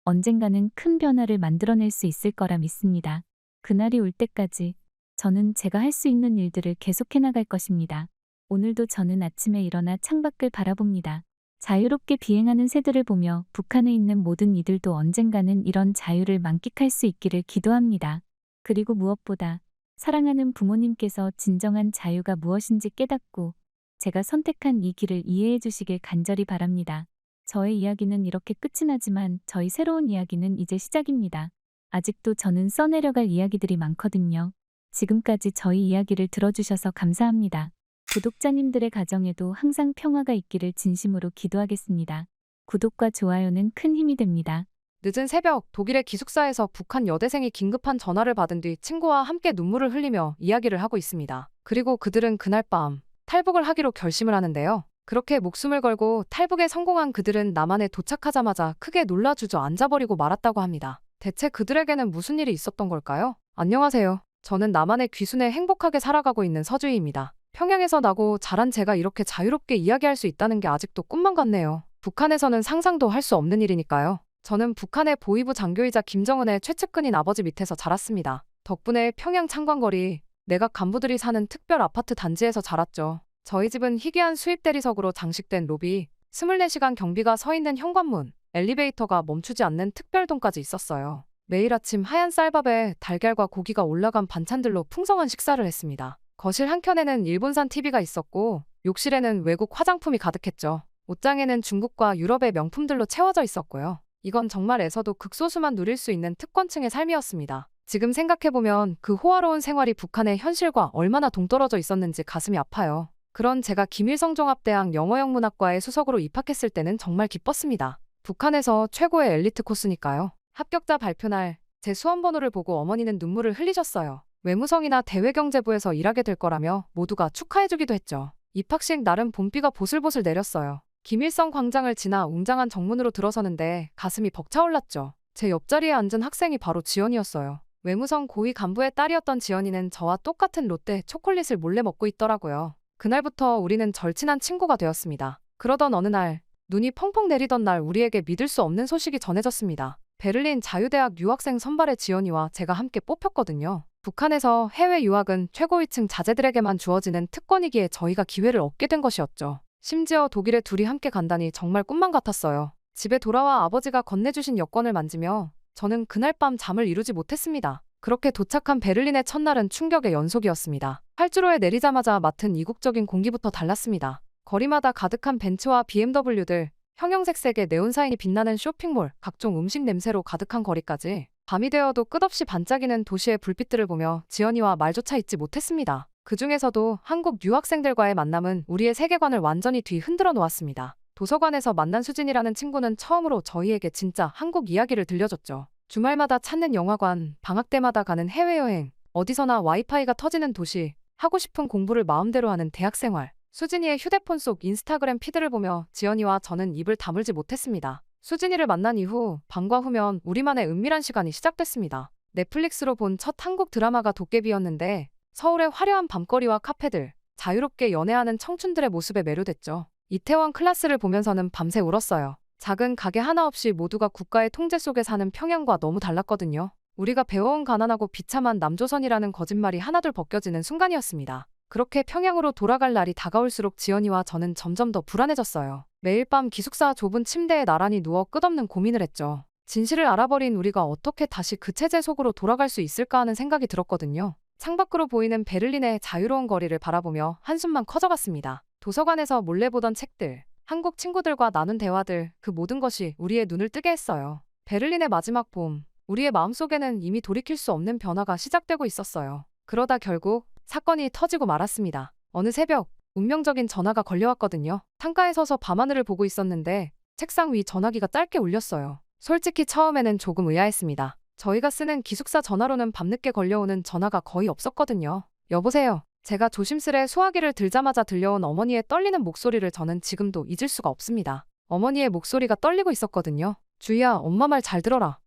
언젠가는 큰 변화를 만들어낼 수 있을 거라 믿습니다. 그날이 올 때까지 저는 제가 할 수 있는 일들을 계속해 나갈 것입니다. 오늘도 저는 아침에 일어나 창밖을 바라봅니다. 자유롭게 비행하는 새들을 보며 북한에 있는 모든 이들도 언젠가는 이런 자유를 만끽할 수 있기를 기도합니다. 그리고 무엇보다 사랑하는 부모님께서 진정한 자유가 무엇인지 깨닫고 제가 선택한 이 길을 이해해 주시길 간절히 바랍니다. 저의 이야기는 이렇게 끝이 나지만 저희 새로운 이야기는 이제 시작입니다. 아직도 저는 써내려갈 이야기들이 많거든요. 지금까지 저희 이야기를 들어주셔서 감사합니다. 구독자님들의 가정에도 항상 평화가 있기를 진심으로 기도하겠습니다. 구독과 좋아요는 큰 힘이 됩니다. 늦은 새벽 독일의 기숙사에서 북한 여대생이 긴급한 전화를 받은 뒤 친구와 함께 눈물을 흘리며 이야기를 하고 있습니다. 그리고 그들은 그날 밤 탈북을 하기로 결심을 하는데요. 그렇게 목숨을 걸고 탈북에 성공한 그들은 남한에 도착하자마자 크게 놀라 주저앉아버리고 말았다고 합니다. 대체 그들에게는 무슨 일이 있었던 걸까요? 안녕하세요. 저는 남한의 귀순에 행복하게 살아가고 있는 서주희입니다. 평양에서 나고 자란 제가 이렇게 자유롭게 이야기할 수 있다는 게 아직도 꿈만 같네요. 북한에서는 상상도 할 수 없는 일이니까요. 저는 북한의 보위부 장교이자 김정은의 최측근인 아버지 밑에서 자랐습니다. 덕분에 평양 창관거리, 내각 간부들이 사는 특별 아파트 단지에서 자랐죠. 저희 집은 희귀한 수입 대리석으로 장식된 로비, 24시간 경비가 서 있는 현관문, 엘리베이터가 멈추지 않는 특별동까지 있었어요. 매일 아침 하얀 쌀밥에 달걀과 고기가 올라간 반찬들로 풍성한 식사를 했습니다. 거실 한켠에는 일본산 TV가 있었고 욕실에는 외국 화장품이 가득했죠. 옷장에는 중국과 유럽의 명품들로 채워져 있었고요. 이건 정말에서도 극소수만 누릴 수 있는 특권층의 삶이었습니다. 지금 생각해보면 그 호화로운 생활이 북한의 현실과 얼마나 동떨어져 있었는지 가슴이 아파요. 그런 제가 김일성종합대학 영어영문학과에 수석으로 입학했을 때는 정말 기뻤습니다. 북한에서 최고의 엘리트 코스니까요. 합격자 발표날 제 수험번호를 보고 어머니는 눈물을 흘리셨어요. 외무성이나 대외경제부에서 일하게 될 거라며 모두가 축하해주기도 했죠. 입학식 날은 봄비가 보슬보슬 내렸어요. 김일성 광장을 지나 웅장한 정문으로 들어서는데 가슴이 벅차올랐죠. 제 옆자리에 앉은 학생이 바로 지연이었어요. 외무성 고위 간부의 딸이었던 지연이는 저와 똑같은 롯데 초콜릿을 몰래 먹고 있더라고요. 그날부터 우리는 절친한 친구가 되었습니다. 그러던 어느 날, 눈이 펑펑 내리던 날 우리에게 믿을 수 없는 소식이 전해졌습니다. 베를린 자유대학 유학생 선발의 지연이와 제가 함께 뽑혔거든요. 북한에서 해외 유학은 최고위층 자제들에게만 주어지는 특권이기에 저희가 기회를 얻게 된 것이었죠. 심지어 독일에 둘이 함께 간다니 정말 꿈만 같았어요. 집에 돌아와 아버지가 건네주신 여권을 만지며 저는 그날 밤 잠을 이루지 못했습니다. 그렇게 도착한 베를린의 첫날은 충격의 연속이었습니다. 활주로에 내리자마자 맡은 이국적인 공기부터 달랐습니다. 거리마다 가득한 벤츠와 BMW들, 형형색색의 네온사인이 빛나는 쇼핑몰, 각종 음식 냄새로 가득한 거리까지 밤이 되어도 끝없이 반짝이는 도시의 불빛들을 보며 지연이와 말조차 잊지 못했습니다. 그 중에서도 한국 유학생들과의 만남은 우리의 세계관을 완전히 뒤흔들어 놓았습니다. 도서관에서 만난 수진이라는 친구는 처음으로 저희에게 진짜 한국 이야기를 들려줬죠. 주말마다 찾는 영화관, 방학 때마다 가는 해외여행, 어디서나 와이파이가 터지는 도시, 하고 싶은 공부를 마음대로 하는 대학생활. 수진이의 휴대폰 속 인스타그램 피드를 보며 지연이와 저는 입을 다물지 못했습니다. 수진이를 만난 이후 방과 후면 우리만의 은밀한 시간이 시작됐습니다. 넷플릭스로 본 첫 한국 드라마가 도깨비였는데 서울의 화려한 밤거리와 카페들, 자유롭게 연애하는 청춘들의 모습에 매료됐죠. 이태원 클라스를 보면서는 밤새 울었어요. 작은 가게 하나 없이 모두가 국가의 통제 속에 사는 평양과 너무 달랐거든요. 우리가 배워온 가난하고 비참한 남조선이라는 거짓말이 하나둘 벗겨지는 순간이었습니다. 그렇게 평양으로 돌아갈 날이 다가올수록 지연이와 저는 점점 더 불안해졌어요. 매일 밤 기숙사 좁은 침대에 나란히 누워 끝없는 고민을 했죠. 진실을 알아버린 우리가 어떻게 다시 그 체제 속으로 돌아갈 수 있을까 하는 생각이 들었거든요. 창밖으로 보이는 베를린의 자유로운 거리를 바라보며 한숨만 커져갔습니다. 도서관에서 몰래 보던 책들, 한국 친구들과 나눈 대화들, 그 모든 것이 우리의 눈을 뜨게 했어요. 베를린의 마지막 봄, 우리의 마음속에는 이미 돌이킬 수 없는 변화가 시작되고 있었어요. 그러다 결국 사건이 터지고 말았습니다. 어느 새벽, 운명적인 전화가 걸려왔거든요. 창가에 서서 밤하늘을 보고 있었는데 책상 위 전화기가 짧게 울렸어요. 솔직히 처음에는 조금 의아했습니다. 저희가 쓰는 기숙사 전화로는 밤늦게 걸려오는 전화가 거의 없었거든요. 여보세요. 제가 조심스레 수화기를 들자마자 들려온 어머니의 떨리는 목소리를 저는 지금도 잊을 수가 없습니다. 어머니의 목소리가 떨리고 있었거든요. 주희야, 엄마 말 잘 들어라.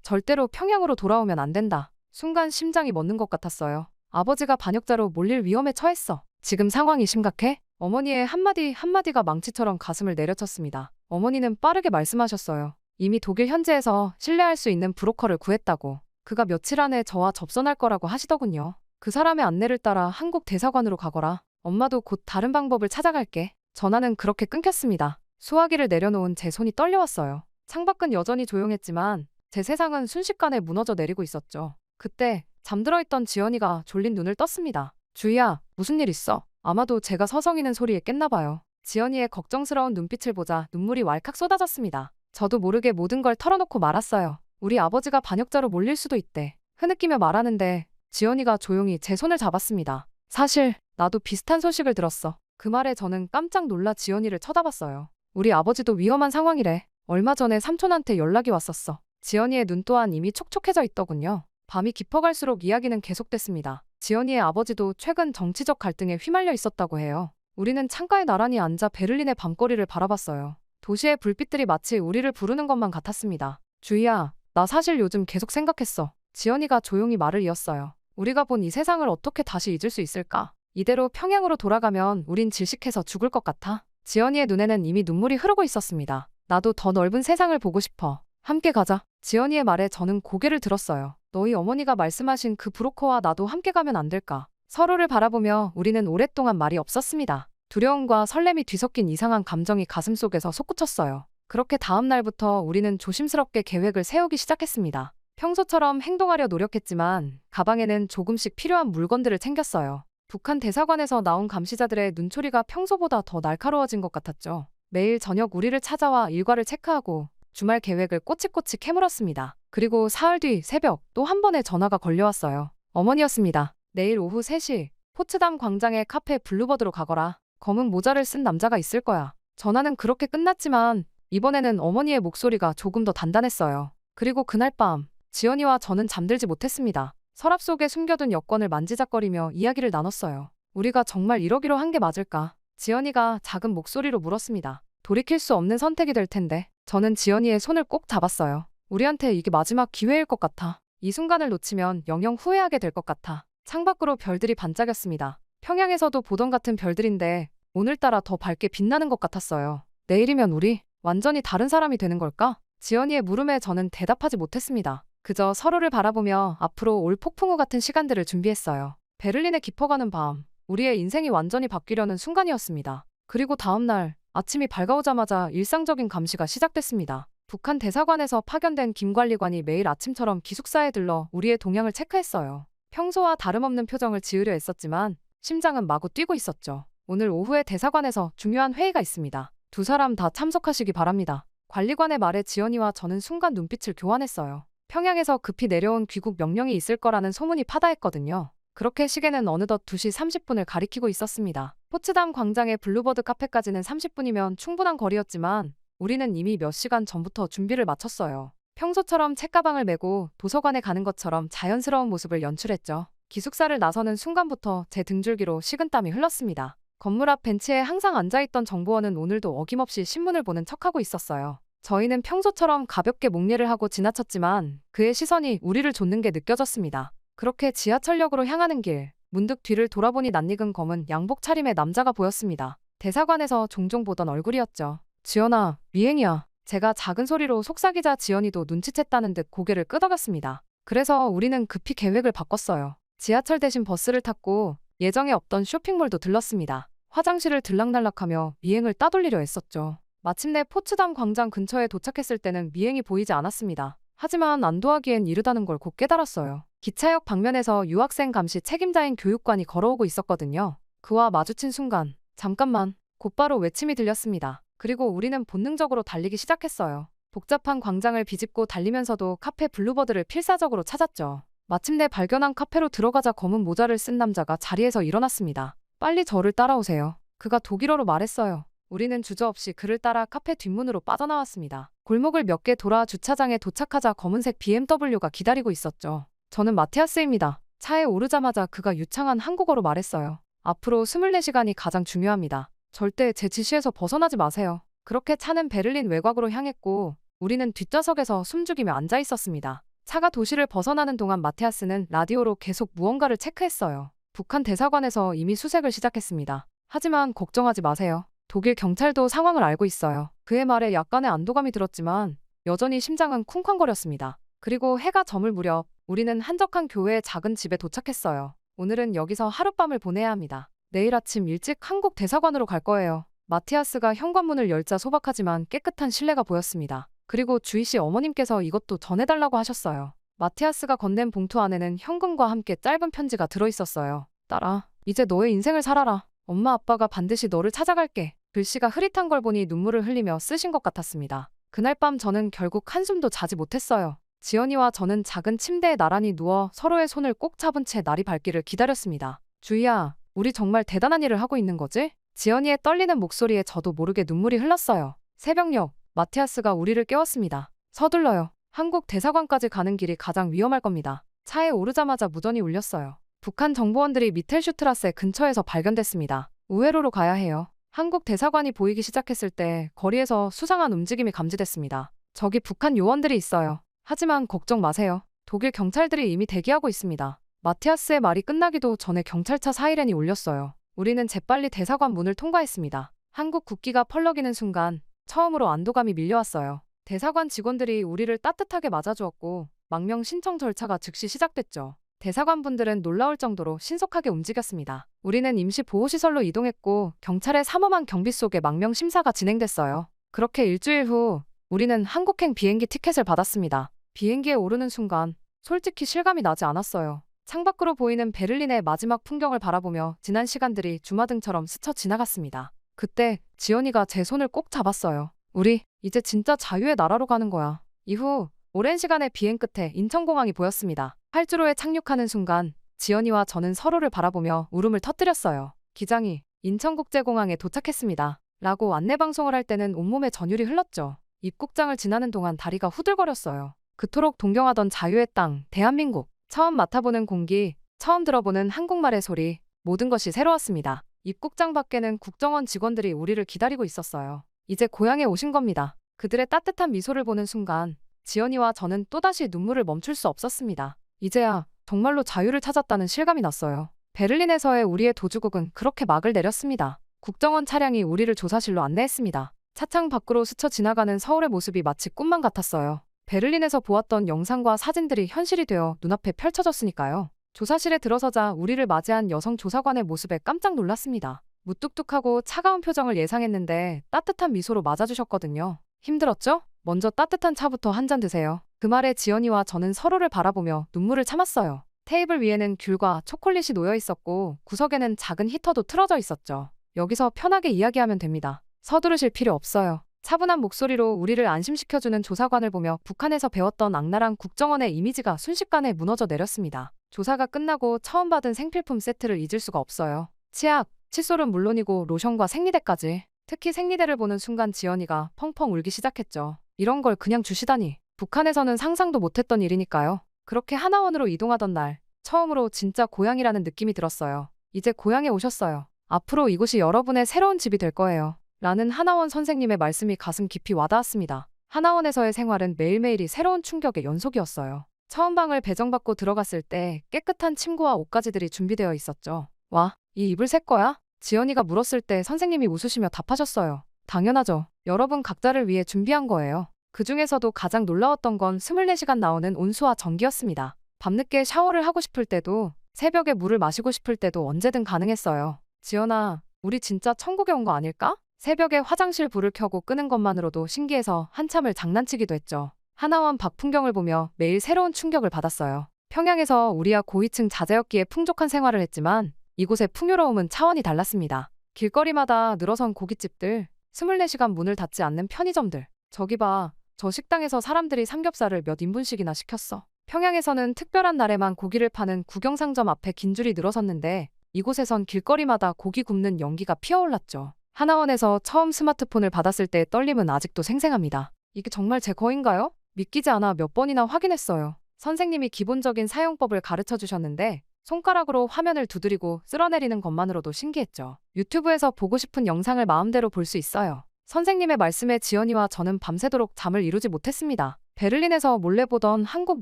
절대로 평양으로 돌아오면 안 된다. 순간 심장이 멎는 것 같았어요. 아버지가 반역자로 몰릴 위험에 처했어. 지금 상황이 심각해? 어머니의 한마디가 망치처럼 가슴을 내려쳤습니다. 어머니는 빠르게 말씀하셨어요. 이미 독일 현지에서 신뢰할 수 있는 브로커를 구했다고. 그가 며칠 안에 저와 접선할 거라고 하시더군요. 그 사람의 안내를 따라 한국 대사관으로 가거라. 엄마도 곧 다른 방법을 찾아갈게. 전화는 그렇게 끊겼습니다. 수화기를 내려놓은 제 손이 떨려왔어요. 창밖은 여전히 조용했지만 제 세상은 순식간에 무너져 내리고 있었죠. 그때 잠들어 있던 지연이가 졸린 눈을 떴습니다. 주희야, 무슨 일 있어? 아마도 제가 서성이는 소리에 깼나 봐요. 지연이의 걱정스러운 눈빛을 보자 눈물이 왈칵 쏟아졌습니다. 저도 모르게 모든 걸 털어놓고 말았어요. 우리 아버지가 반역자로 몰릴 수도 있대. 흐느끼며 말하는데 지연이가 조용히 제 손을 잡았습니다. 사실 나도 비슷한 소식을 들었어. 그 말에 저는 깜짝 놀라 지연이를 쳐다봤어요. 우리 아버지도 위험한 상황이래. 얼마 전에 삼촌한테 연락이 왔었어. 지연이의 눈 또한 이미 촉촉해져 있더군요. 밤이 깊어갈수록 이야기는 계속됐습니다. 지연이의 아버지도 최근 정치적 갈등에 휘말려 있었다고 해요. 우리는 창가에 나란히 앉아 베를린의 밤거리를 바라봤어요. 도시의 불빛들이 마치 우리를 부르는 것만 같았습니다. 주희야, 나 사실 요즘 계속 생각했어. 지연이가 조용히 말을 이었어요. 우리가 본 이 세상을 어떻게 다시 잊을 수 있을까? 이대로 평양으로 돌아가면 우린 질식해서 죽을 것 같아. 지연이의 눈에는 이미 눈물이 흐르고 있었습니다. 나도 더 넓은 세상을 보고 싶어. 함께 가자. 지연이의 말에 저는 고개를 들었어요. 너희 어머니가 말씀하신 그 브로커와 나도 함께 가면 안 될까? 서로를 바라보며 우리는 오랫동안 말이 없었습니다. 두려움과 설렘이 뒤섞인 이상한 감정이 가슴속에서 솟구쳤어요. 그렇게 다음 날부터 우리는 조심스럽게 계획을 세우기 시작했습니다. 평소처럼 행동하려 노력했지만 가방에는 조금씩 필요한 물건들을 챙겼어요. 북한 대사관에서 나온 감시자들의 눈초리가 평소보다 더 날카로워진 것 같았죠. 매일 저녁 우리를 찾아와 일과를 체크하고 주말 계획을 꼬치꼬치 캐물었습니다. 그리고 사흘 뒤 새벽 또 한 번의 전화가 걸려왔어요. 어머니였습니다. 내일 오후 3시 포츠담 광장의 카페 블루버드로 가거라. 검은 모자를 쓴 남자가 있을 거야. 전화는 그렇게 끝났지만 이번에는 어머니의 목소리가 조금 더 단단했어요. 그리고 그날 밤 지연이와 저는 잠들지 못했습니다. 서랍 속에 숨겨둔 여권을 만지작거리며 이야기를 나눴어요. 우리가 정말 이러기로 한 게 맞을까? 지연이가 작은 목소리로 물었습니다. 돌이킬 수 없는 선택이 될 텐데. 저는 지연이의 손을 꼭 잡았어요. 우리한테 이게 마지막 기회일 것 같아. 이 순간을 놓치면 영영 후회하게 될 것 같아. 창밖으로 별들이 반짝였습니다. 평양에서도 보던 같은 별들인데 오늘따라 더 밝게 빛나는 것 같았어요. 내일이면 우리 완전히 다른 사람이 되는 걸까? 지연이의 물음에 저는 대답하지 못했습니다. 그저 서로를 바라보며 앞으로 올 폭풍우 같은 시간들을 준비했어요. 베를린에 깊어가는 밤, 우리의 인생이 완전히 바뀌려는 순간이었습니다. 그리고 다음 날 아침이 밝아오자마자 일상적인 감시가 시작됐습니다. 북한 대사관에서 파견된 김관리관이 매일 아침처럼 기숙사에 들러 우리의 동향을 체크했어요. 평소와 다름없는 표정을 지으려 했었지만 심장은 마구 뛰고 있었죠. 오늘 오후에 대사관에서 중요한 회의가 있습니다. 두 사람 다 참석하시기 바랍니다. 관리관의 말에 지연이와 저는 순간 눈빛을 교환했어요. 평양에서 급히 내려온 귀국 명령이 있을 거라는 소문이 파다했거든요. 그렇게 시계는 어느덧 2시 30분을 가리키고 있었습니다. 포츠담 광장의 블루버드 카페까지는 30분이면 충분한 거리였지만 우리는 이미 몇 시간 전부터 준비를 마쳤어요. 평소처럼 책가방을 메고 도서관에 가는 것처럼 자연스러운 모습을 연출했죠. 기숙사를 나서는 순간부터 제 등줄기로 식은땀이 흘렀습니다. 건물 앞 벤치에 항상 앉아있던 정보원은 오늘도 어김없이 신문을 보는 척하고 있었어요. 저희는 평소처럼 가볍게 목례를 하고 지나쳤지만 그의 시선이 우리를 좇는 게 느껴졌습니다. 그렇게 지하철역으로 향하는 길, 문득 뒤를 돌아보니 낯익은 검은 양복 차림의 남자가 보였습니다. 대사관에서 종종 보던 얼굴이었죠. 지연아, 미행이야. 제가 작은 소리로 속삭이자 지연이도 눈치챘다는 듯 고개를 끄덕였습니다. 그래서 우리는 급히 계획을 바꿨어요. 지하철 대신 버스를 탔고 예정에 없던 쇼핑몰도 들렀습니다. 화장실을 들락날락하며 미행을 따돌리려 했었죠. 마침내 포츠담 광장 근처에 도착했을 때는 미행이 보이지 않았습니다. 하지만 안도하기엔 이르다는 걸 곧 깨달았어요. 기차역 방면에서 유학생 감시 책임자인 교육관이 걸어오고 있었거든요. 그와 마주친 순간 잠깐만, 곧바로 외침이 들렸습니다. 그리고 우리는 본능적으로 달리기 시작했어요. 복잡한 광장을 비집고 달리면서도 카페 블루버드를 필사적으로 찾았죠. 마침내 발견한 카페로 들어가자 검은 모자를 쓴 남자가 자리에서 일어났습니다. 빨리 저를 따라오세요. 그가 독일어로 말했어요. 우리는 주저없이 그를 따라 카페 뒷문으로 빠져나왔습니다. 골목을 몇 개 돌아 주차장에 도착하자 검은색 BMW가 기다리고 있었죠. 저는 마티아스입니다. 차에 오르자마자 그가 유창한 한국어로 말했어요. 앞으로 24시간이 가장 중요합니다. 절대 제 지시에서 벗어나지 마세요. 그렇게 차는 베를린 외곽으로 향했고 우리는 뒷좌석에서 숨죽이며 앉아 있었습니다. 차가 도시를 벗어나는 동안 마티아스는 라디오로 계속 무언가를 체크했어요. 북한 대사관에서 이미 수색을 시작했습니다. 하지만 걱정하지 마세요. 독일 경찰도 상황을 알고 있어요. 그의 말에 약간의 안도감이 들었지만 여전히 심장은 쿵쾅거렸습니다. 그리고 해가 저물 무렵 우리는 한적한 교회의 작은 집에 도착했어요. 오늘은 여기서 하룻밤을 보내야 합니다. 내일 아침 일찍 한국 대사관으로 갈 거예요. 마티아스가 현관문을 열자 소박하지만 깨끗한 실내가 보였습니다. 그리고 주희 씨 어머님께서 이것도 전해달라고 하셨어요. 마티아스가 건넨 봉투 안에는 현금과 함께 짧은 편지가 들어있었어요. 딸아, 이제 너의 인생을 살아라. 엄마 아빠가 반드시 너를 찾아갈게. 글씨가 흐릿한 걸 보니 눈물을 흘리며 쓰신 것 같았습니다. 그날 밤 저는 결국 한숨도 자지 못했어요. 지연이와 저는 작은 침대에 나란히 누워 서로의 손을 꼭 잡은 채 날이 밝기를 기다렸습니다. 주희야, 우리 정말 대단한 일을 하고 있는 거지? 지연이의 떨리는 목소리에 저도 모르게 눈물이 흘렀어요. 새벽녘, 마티아스가 우리를 깨웠습니다. 서둘러요. 한국 대사관까지 가는 길이 가장 위험할 겁니다. 차에 오르자마자 무전이 울렸어요. 북한 정보원들이 미텔슈트라세 근처에서 발견됐습니다. 우회로로 가야 해요. 한국 대사관이 보이기 시작했을 때 거리에서 수상한 움직임이 감지됐습니다. 저기 북한 요원들이 있어요. 하지만 걱정 마세요. 독일 경찰들이 이미 대기하고 있습니다. 마티아스의 말이 끝나기도 전에 경찰차 사이렌이 울렸어요. 우리는 재빨리 대사관 문을 통과했습니다. 한국 국기가 펄럭이는 순간 처음으로 안도감이 밀려왔어요. 대사관 직원들이 우리를 따뜻하게 맞아주었고 망명 신청 절차가 즉시 시작됐죠. 대사관 분들은 놀라울 정도로 신속하게 움직였습니다. 우리는 임시 보호시설로 이동했고 경찰의 삼엄한 경비 속에 망명 심사가 진행됐어요. 그렇게 일주일 후 우리는 한국행 비행기 티켓을 받았습니다. 비행기에 오르는 순간 솔직히 실감이 나지 않았어요. 창밖으로 보이는 베를린의 마지막 풍경을 바라보며 지난 시간들이 주마등처럼 스쳐 지나갔습니다. 그때 지연이가 제 손을 꼭 잡았어요. 우리 이제 진짜 자유의 나라로 가는 거야. 이후 오랜 시간의 비행 끝에 인천공항이 보였습니다. 활주로에 착륙하는 순간 지연이와 저는 서로를 바라보며 울음을 터뜨렸어요. 기장이 인천국제공항에 도착했습니다. 라고 안내방송을 할 때는 온몸에 전율이 흘렀죠. 입국장을 지나는 동안 다리가 후들거렸어요. 그토록 동경하던 자유의 땅, 대한민국. 처음 맡아보는 공기, 처음 들어보는 한국말의 소리, 모든 것이 새로웠습니다. 입국장 밖에는 국정원 직원들이 우리를 기다리고 있었어요. 이제 고향에 오신 겁니다. 그들의 따뜻한 미소를 보는 순간 지연이와 저는 또다시 눈물을 멈출 수 없었습니다. 이제야 정말로 자유를 찾았다는 실감이 났어요. 베를린에서의 우리의 도주국은 그렇게 막을 내렸습니다. 국정원 차량이 우리를 조사실로 안내했습니다. 차창 밖으로 스쳐 지나가는 서울의 모습이 마치 꿈만 같았어요. 베를린에서 보았던 영상과 사진들이 현실이 되어 눈앞에 펼쳐졌으니까요. 조사실에 들어서자 우리를 맞이한 여성 조사관의 모습에 깜짝 놀랐습니다. 무뚝뚝하고 차가운 표정을 예상했는데 따뜻한 미소로 맞아주셨거든요. 힘들었죠? 먼저 따뜻한 차부터 한 잔 드세요. 그 말에 지연이와 저는 서로를 바라보며 눈물을 참았어요. 테이블 위에는 귤과 초콜릿이 놓여 있었고 구석에는 작은 히터도 틀어져 있었죠. 여기서 편하게 이야기하면 됩니다. 서두르실 필요 없어요. 차분한 목소리로 우리를 안심시켜주는 조사관을 보며 북한에서 배웠던 악랄한 국정원의 이미지가 순식간에 무너져 내렸습니다. 조사가 끝나고 처음 받은 생필품 세트를 잊을 수가 없어요. 치약, 칫솔은 물론이고 로션과 생리대까지. 특히 생리대를 보는 순간 지연이가 펑펑 울기 시작했죠. 이런 걸 그냥 주시다니. 북한에서는 상상도 못했던 일이니까요. 그렇게 하나원으로 이동하던 날, 처음으로 진짜 고향이라는 느낌이 들었어요. 이제 고향에 오셨어요. 앞으로 이곳이 여러분의 새로운 집이 될 거예요. 라는 하나원 선생님의 말씀이 가슴 깊이 와닿았습니다. 하나원에서의 생활은 매일매일이 새로운 충격의 연속이었어요. 처음 방을 배정받고 들어갔을 때 깨끗한 침구와 옷가지들이 준비되어 있었죠. 와, 이 이불 새 거야? 지연이가 물었을 때 선생님이 웃으시며 답하셨어요. 당연하죠. 여러분 각자를 위해 준비한 거예요. 그 중에서도 가장 놀라웠던 건 24시간 나오는 온수와 전기였습니다. 밤늦게 샤워를 하고 싶을 때도, 새벽에 물을 마시고 싶을 때도 언제든 가능했어요. 지연아, 우리 진짜 천국에 온 거 아닐까? 새벽에 화장실 불을 켜고 끄는 것만으로도 신기해서 한참을 장난치기도 했죠. 하나원 밖 풍경을 보며 매일 새로운 충격을 받았어요. 평양에서 우리야 고위층 자재였기에 풍족한 생활을 했지만 이곳의 풍요로움은 차원이 달랐습니다. 길거리마다 늘어선 고깃집들, 24시간 문을 닫지 않는 편의점들. 저기 봐, 저 식당에서 사람들이 삼겹살을 몇 인분씩이나 시켰어. 평양에서는 특별한 날에만 고기를 파는 구경상점 앞에 긴 줄이 늘어섰는데 이곳에선 길거리마다 고기 굽는 연기가 피어올랐죠. 하나원에서 처음 스마트폰을 받았을 때의 떨림은 아직도 생생합니다. 이게 정말 제 거인가요? 믿기지 않아 몇 번이나 확인했어요. 선생님이 기본적인 사용법을 가르쳐 주셨는데 손가락으로 화면을 두드리고 쓸어내리는 것만으로도 신기했죠. 유튜브에서 보고 싶은 영상을 마음대로 볼 수 있어요. 선생님의 말씀에 지연이와 저는 밤새도록 잠을 이루지 못했습니다. 베를린에서 몰래 보던 한국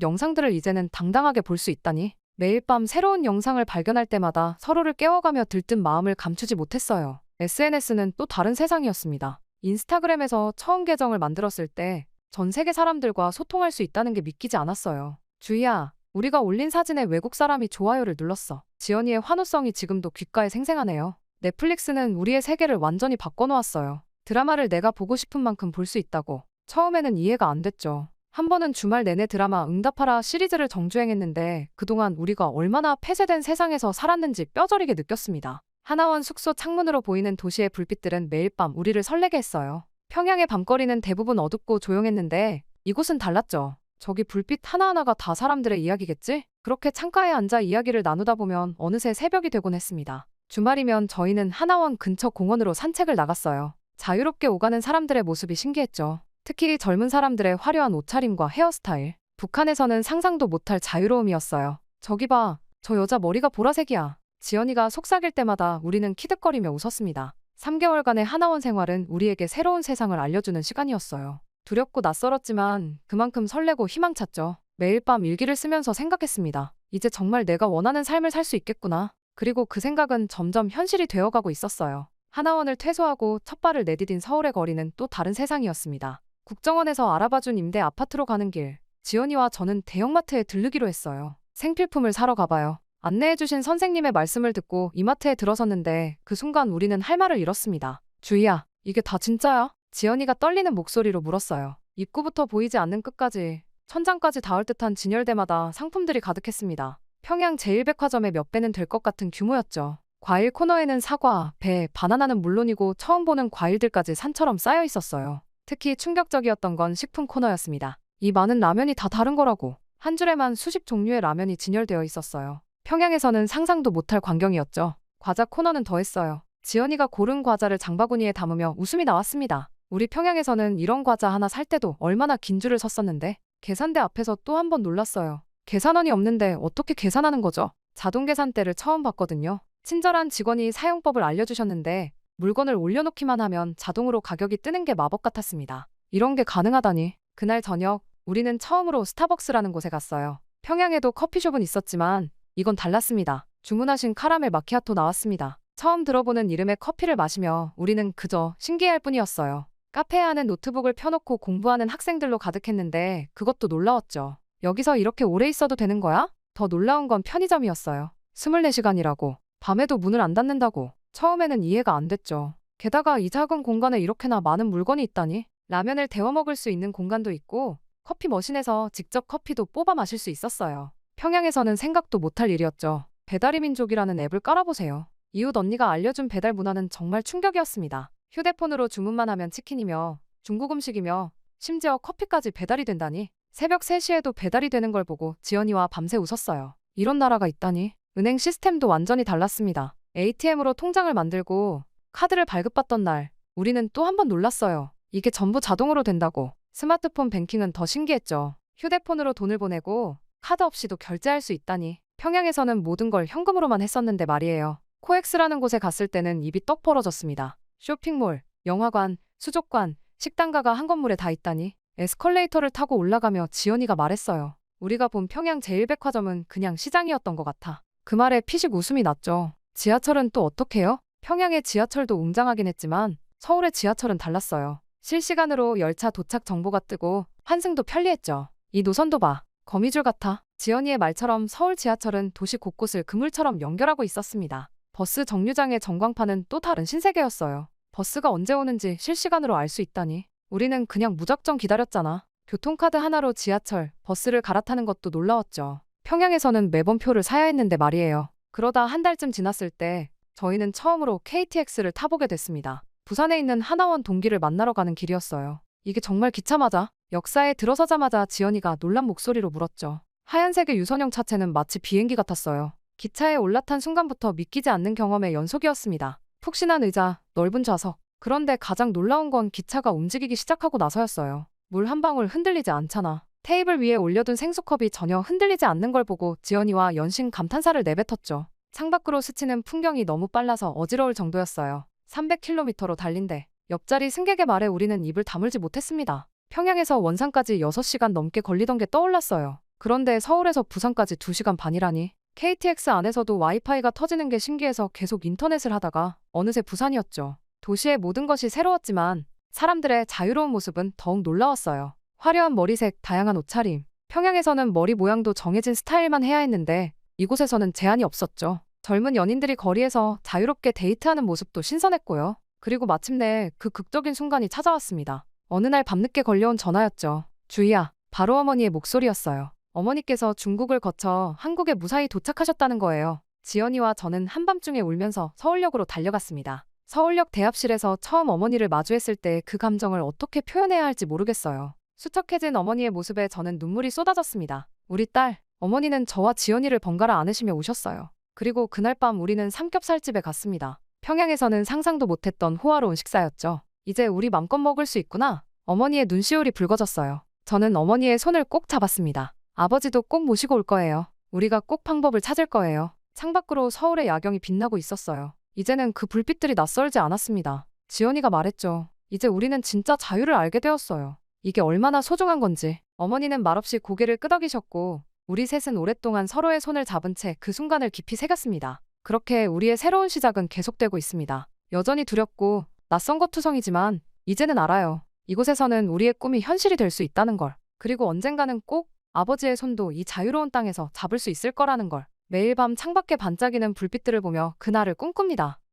영상들을 이제는 당당하게 볼 수 있다니. 매일 밤 새로운 영상을 발견할 때마다 서로를 깨워가며 들뜬 마음을 감추지 못했어요. SNS는 또 다른 세상이었습니다. 인스타그램에서 처음 계정을 만들었을 때 전 세계 사람들과 소통할 수 있다는 게 믿기지 않았어요. 주희야, 우리가 올린 사진에 외국 사람이 좋아요를 눌렀어. 지연이의 환호성이 지금도 귓가에 생생하네요. 넷플릭스는 우리의 세계를 완전히 바꿔놓았어요. 드라마를 내가 보고 싶은 만큼 볼 수 있다고. 처음에는 이해가 안 됐죠. 한 번은 주말 내내 드라마 응답하라 시리즈를 정주행했는데 그동안 우리가 얼마나 폐쇄된 세상에서 살았는지 뼈저리게 느꼈습니다. 하나원 숙소 창문으로 보이는 도시의 불빛들은 매일 밤 우리를 설레게 했어요. 평양의 밤거리는 대부분 어둡고 조용했는데 이곳은 달랐죠. 저기 불빛 하나하나가 다 사람들의 이야기겠지? 그렇게 창가에 앉아 이야기를 나누다 보면 어느새 새벽이 되곤 했습니다. 주말이면 저희는 하나원 근처 공원으로 산책을 나갔어요. 자유롭게 오가는 사람들의 모습이 신기했죠. 특히 젊은 사람들의 화려한 옷차림과 헤어스타일. 북한에서는 상상도 못할 자유로움이었어요. 저기 봐, 저 여자 머리가 보라색이야. 지연이가 속삭일 때마다 우리는 키득거리며 웃었습니다. 3개월간의 하나원 생활은 우리에게 새로운 세상을 알려주는 시간이었어요. 두렵고 낯설었지만 그만큼 설레고 희망찼죠. 매일 밤 일기를 쓰면서 생각했습니다. 이제 정말 내가 원하는 삶을 살 수 있겠구나. 그리고 그 생각은 점점 현실이 되어가고 있었어요. 하나원을 퇴소하고 첫 발을 내디딘 서울의 거리는 또 다른 세상이었습니다. 국정원에서 알아봐준 임대 아파트로 가는 길, 지연이와 저는 대형마트에 들르기로 했어요. 생필품을 사러 가봐요. 안내해주신 선생님의 말씀을 듣고 이마트에 들어섰는데 그 순간 우리는 할 말을 잃었습니다. 주희야, 이게 다 진짜야? 지연이가 떨리는 목소리로 물었어요. 입구부터 보이지 않는 끝까지, 천장까지 닿을 듯한 진열대마다 상품들이 가득했습니다. 평양 제1백화점의 몇 배는 될 것 같은 규모였죠. 과일 코너에는 사과, 배, 바나나는 물론이고 처음 보는 과일들까지 산처럼 쌓여 있었어요. 특히 충격적이었던 건 식품 코너였습니다. 이 많은 라면이 다 다른 거라고. 한 줄에만 수십 종류의 라면이 진열되어 있었어요. 평양에서는 상상도 못할 광경이었죠. 과자 코너는 더했어요. 지연이가 고른 과자를 장바구니에 담으며 웃음이 나왔습니다. 우리 평양에서는 이런 과자 하나 살 때도 얼마나 긴 줄을 섰었는데 계산대 앞에서 또 한 번 놀랐어요. 계산원이 없는데 어떻게 계산하는 거죠? 자동 계산대를 처음 봤거든요. 친절한 직원이 사용법을 알려주셨는데 물건을 올려놓기만 하면 자동으로 가격이 뜨는 게 마법 같았습니다. 이런 게 가능하다니. 그날 저녁 우리는 처음으로 스타벅스라는 곳에 갔어요. 평양에도 커피숍은 있었지만 이건 달랐습니다. 주문하신 카라멜 마키아토 나왔습니다. 처음 들어보는 이름의 커피를 마시며 우리는 그저 신기할 뿐이었어요. 카페에 안은 노트북을 펴놓고 공부하는 학생들로 가득했는데 그것도 놀라웠죠. 여기서 이렇게 오래 있어도 되는 거야? 더 놀라운 건 편의점이었어요. 24시간이라고. 밤에도 문을 안 닫는다고. 처음에는 이해가 안 됐죠. 게다가 이 작은 공간에 이렇게나 많은 물건이 있다니. 라면을 데워 먹을 수 있는 공간도 있고 커피 머신에서 직접 커피도 뽑아 마실 수 있었어요. 평양에서는 생각도 못할 일이었죠. 배달의 민족이라는 앱을 깔아보세요. 이웃 언니가 알려준 배달 문화는 정말 충격이었습니다. 휴대폰으로 주문만 하면 치킨이며 중국 음식이며 심지어 커피까지 배달이 된다니. 새벽 3시에도 배달이 되는 걸 보고 지연이와 밤새 웃었어요. 이런 나라가 있다니. 은행 시스템도 완전히 달랐습니다. ATM으로 통장을 만들고 카드를 발급받던 날 우리는 또 한 번 놀랐어요. 이게 전부 자동으로 된다고. 스마트폰 뱅킹은 더 신기했죠. 휴대폰으로 돈을 보내고 카드 없이도 결제할 수 있다니. 평양에서는 모든 걸 현금으로만 했었는데 말이에요. 코엑스라는 곳에 갔을 때는 입이 떡 벌어졌습니다. 쇼핑몰, 영화관, 수족관, 식당가가 한 건물에 다 있다니. 에스컬레이터를 타고 올라가며 지연이가 말했어요. 우리가 본 평양 제1백화점은 그냥 시장이었던 것 같아. 그 말에 피식 웃음이 났죠. 지하철은 또 어떡해요? 평양의 지하철도 웅장하긴 했지만 서울의 지하철은 달랐어요. 실시간으로 열차 도착 정보가 뜨고 환승도 편리했죠. 이 노선도 봐. 거미줄 같아. 지연이의 말처럼 서울 지하철은 도시 곳곳을 그물처럼 연결하고 있었습니다. 버스 정류장의 전광판은 또 다른 신세계였어요. 버스가 언제 오는지 실시간으로 알 수 있다니. 우리는 그냥 무작정 기다렸잖아. 교통카드 하나로 지하철, 버스를 갈아타는 것도 놀라웠죠. 평양에서는 매번 표를 사야 했는데 말이에요. 그러다 한 달쯤 지났을 때 저희는 처음으로 KTX를 타보게 됐습니다. 부산에 있는 하나원 동기를 만나러 가는 길이었어요. 이게 정말 기차 맞아? 역사에 들어서자마자 지연이가 놀란 목소리로 물었죠. 하얀색의 유선형 차체는 마치 비행기 같았어요. 기차에 올라탄 순간부터 믿기지 않는 경험의 연속이었습니다. 푹신한 의자, 넓은 좌석. 그런데 가장 놀라운 건 기차가 움직이기 시작하고 나서였어요. 물 한 방울 흔들리지 않잖아. 테이블 위에 올려둔 생수컵이 전혀 흔들리지 않는 걸 보고 지연이와 연신 감탄사를 내뱉었죠. 창밖으로 스치는 풍경이 너무 빨라서 어지러울 정도였어요. 300km로 달린데 옆자리 승객의 말에 우리는 입을 다물지 못했습니다. 평양에서 원산까지 6시간 넘게 걸리던 게 떠올랐어요. 그런데 서울에서 부산까지 2시간 반이라니. KTX 안에서도 와이파이가 터지는 게 신기해서 계속 인터넷을 하다가 어느새 부산이었죠. 도시의 모든 것이 새로웠지만 사람들의 자유로운 모습은 더욱 놀라웠어요. 화려한 머리색, 다양한 옷차림. 평양에서는 머리 모양도 정해진 스타일만 해야 했는데 이곳에서는 제한이 없었죠. 젊은 연인들이 거리에서 자유롭게 데이트하는 모습도 신선했고요. 그리고 마침내 그 극적인 순간이 찾아왔습니다. 어느 날 밤늦게 걸려온 전화였죠. 주희야, 바로 어머니의 목소리였어요. 어머니께서 중국을 거쳐 한국에 무사히 도착하셨다는 거예요. 지연이와 저는 한밤중에 울면서 서울역으로 달려갔습니다. 서울역 대합실에서 처음 어머니를 마주했을 때 그 감정을 어떻게 표현해야 할지 모르겠어요. 수척해진 어머니의 모습에 저는 눈물이 쏟아졌습니다. 우리 딸, 어머니는 저와 지연이를 번갈아 안으시며 우셨어요. 그리고 그날 밤 우리는 삼겹살집에 갔습니다. 평양에서는 상상도 못했던 호화로운 식사였죠. 이제 우리 맘껏 먹을 수 있구나. 어머니의 눈시울이 붉어졌어요. 저는 어머니의 손을 꼭 잡았습니다. 아버지도 꼭 모시고 올 거예요. 우리가 꼭 방법을 찾을 거예요. 창밖으로 서울의 야경이 빛나고 있었어요. 이제는 그 불빛들이 낯설지 않았습니다. 지연이가 말했죠. 이제 우리는 진짜 자유를 알게 되었어요. 이게 얼마나 소중한 건지. 어머니는 말없이 고개를 끄덕이셨고 우리 셋은 오랫동안 서로의 손을 잡은 채 그 순간을 깊이 새겼습니다. 그렇게 우리의 새로운 시작은 계속되고 있습니다. 여전히 두렵고 낯선 것 투성이지만 이제는 알아요. 이곳에서는 우리의 꿈이 현실이 될 수 있다는 걸. 그리고 언젠가는 꼭 아버지의 손도 이 자유로운 땅에서 잡을 수 있을 거라는 걸. 매일 밤 창밖에 반짝이는 불빛들을 보며 그날을 꿈꿉니다.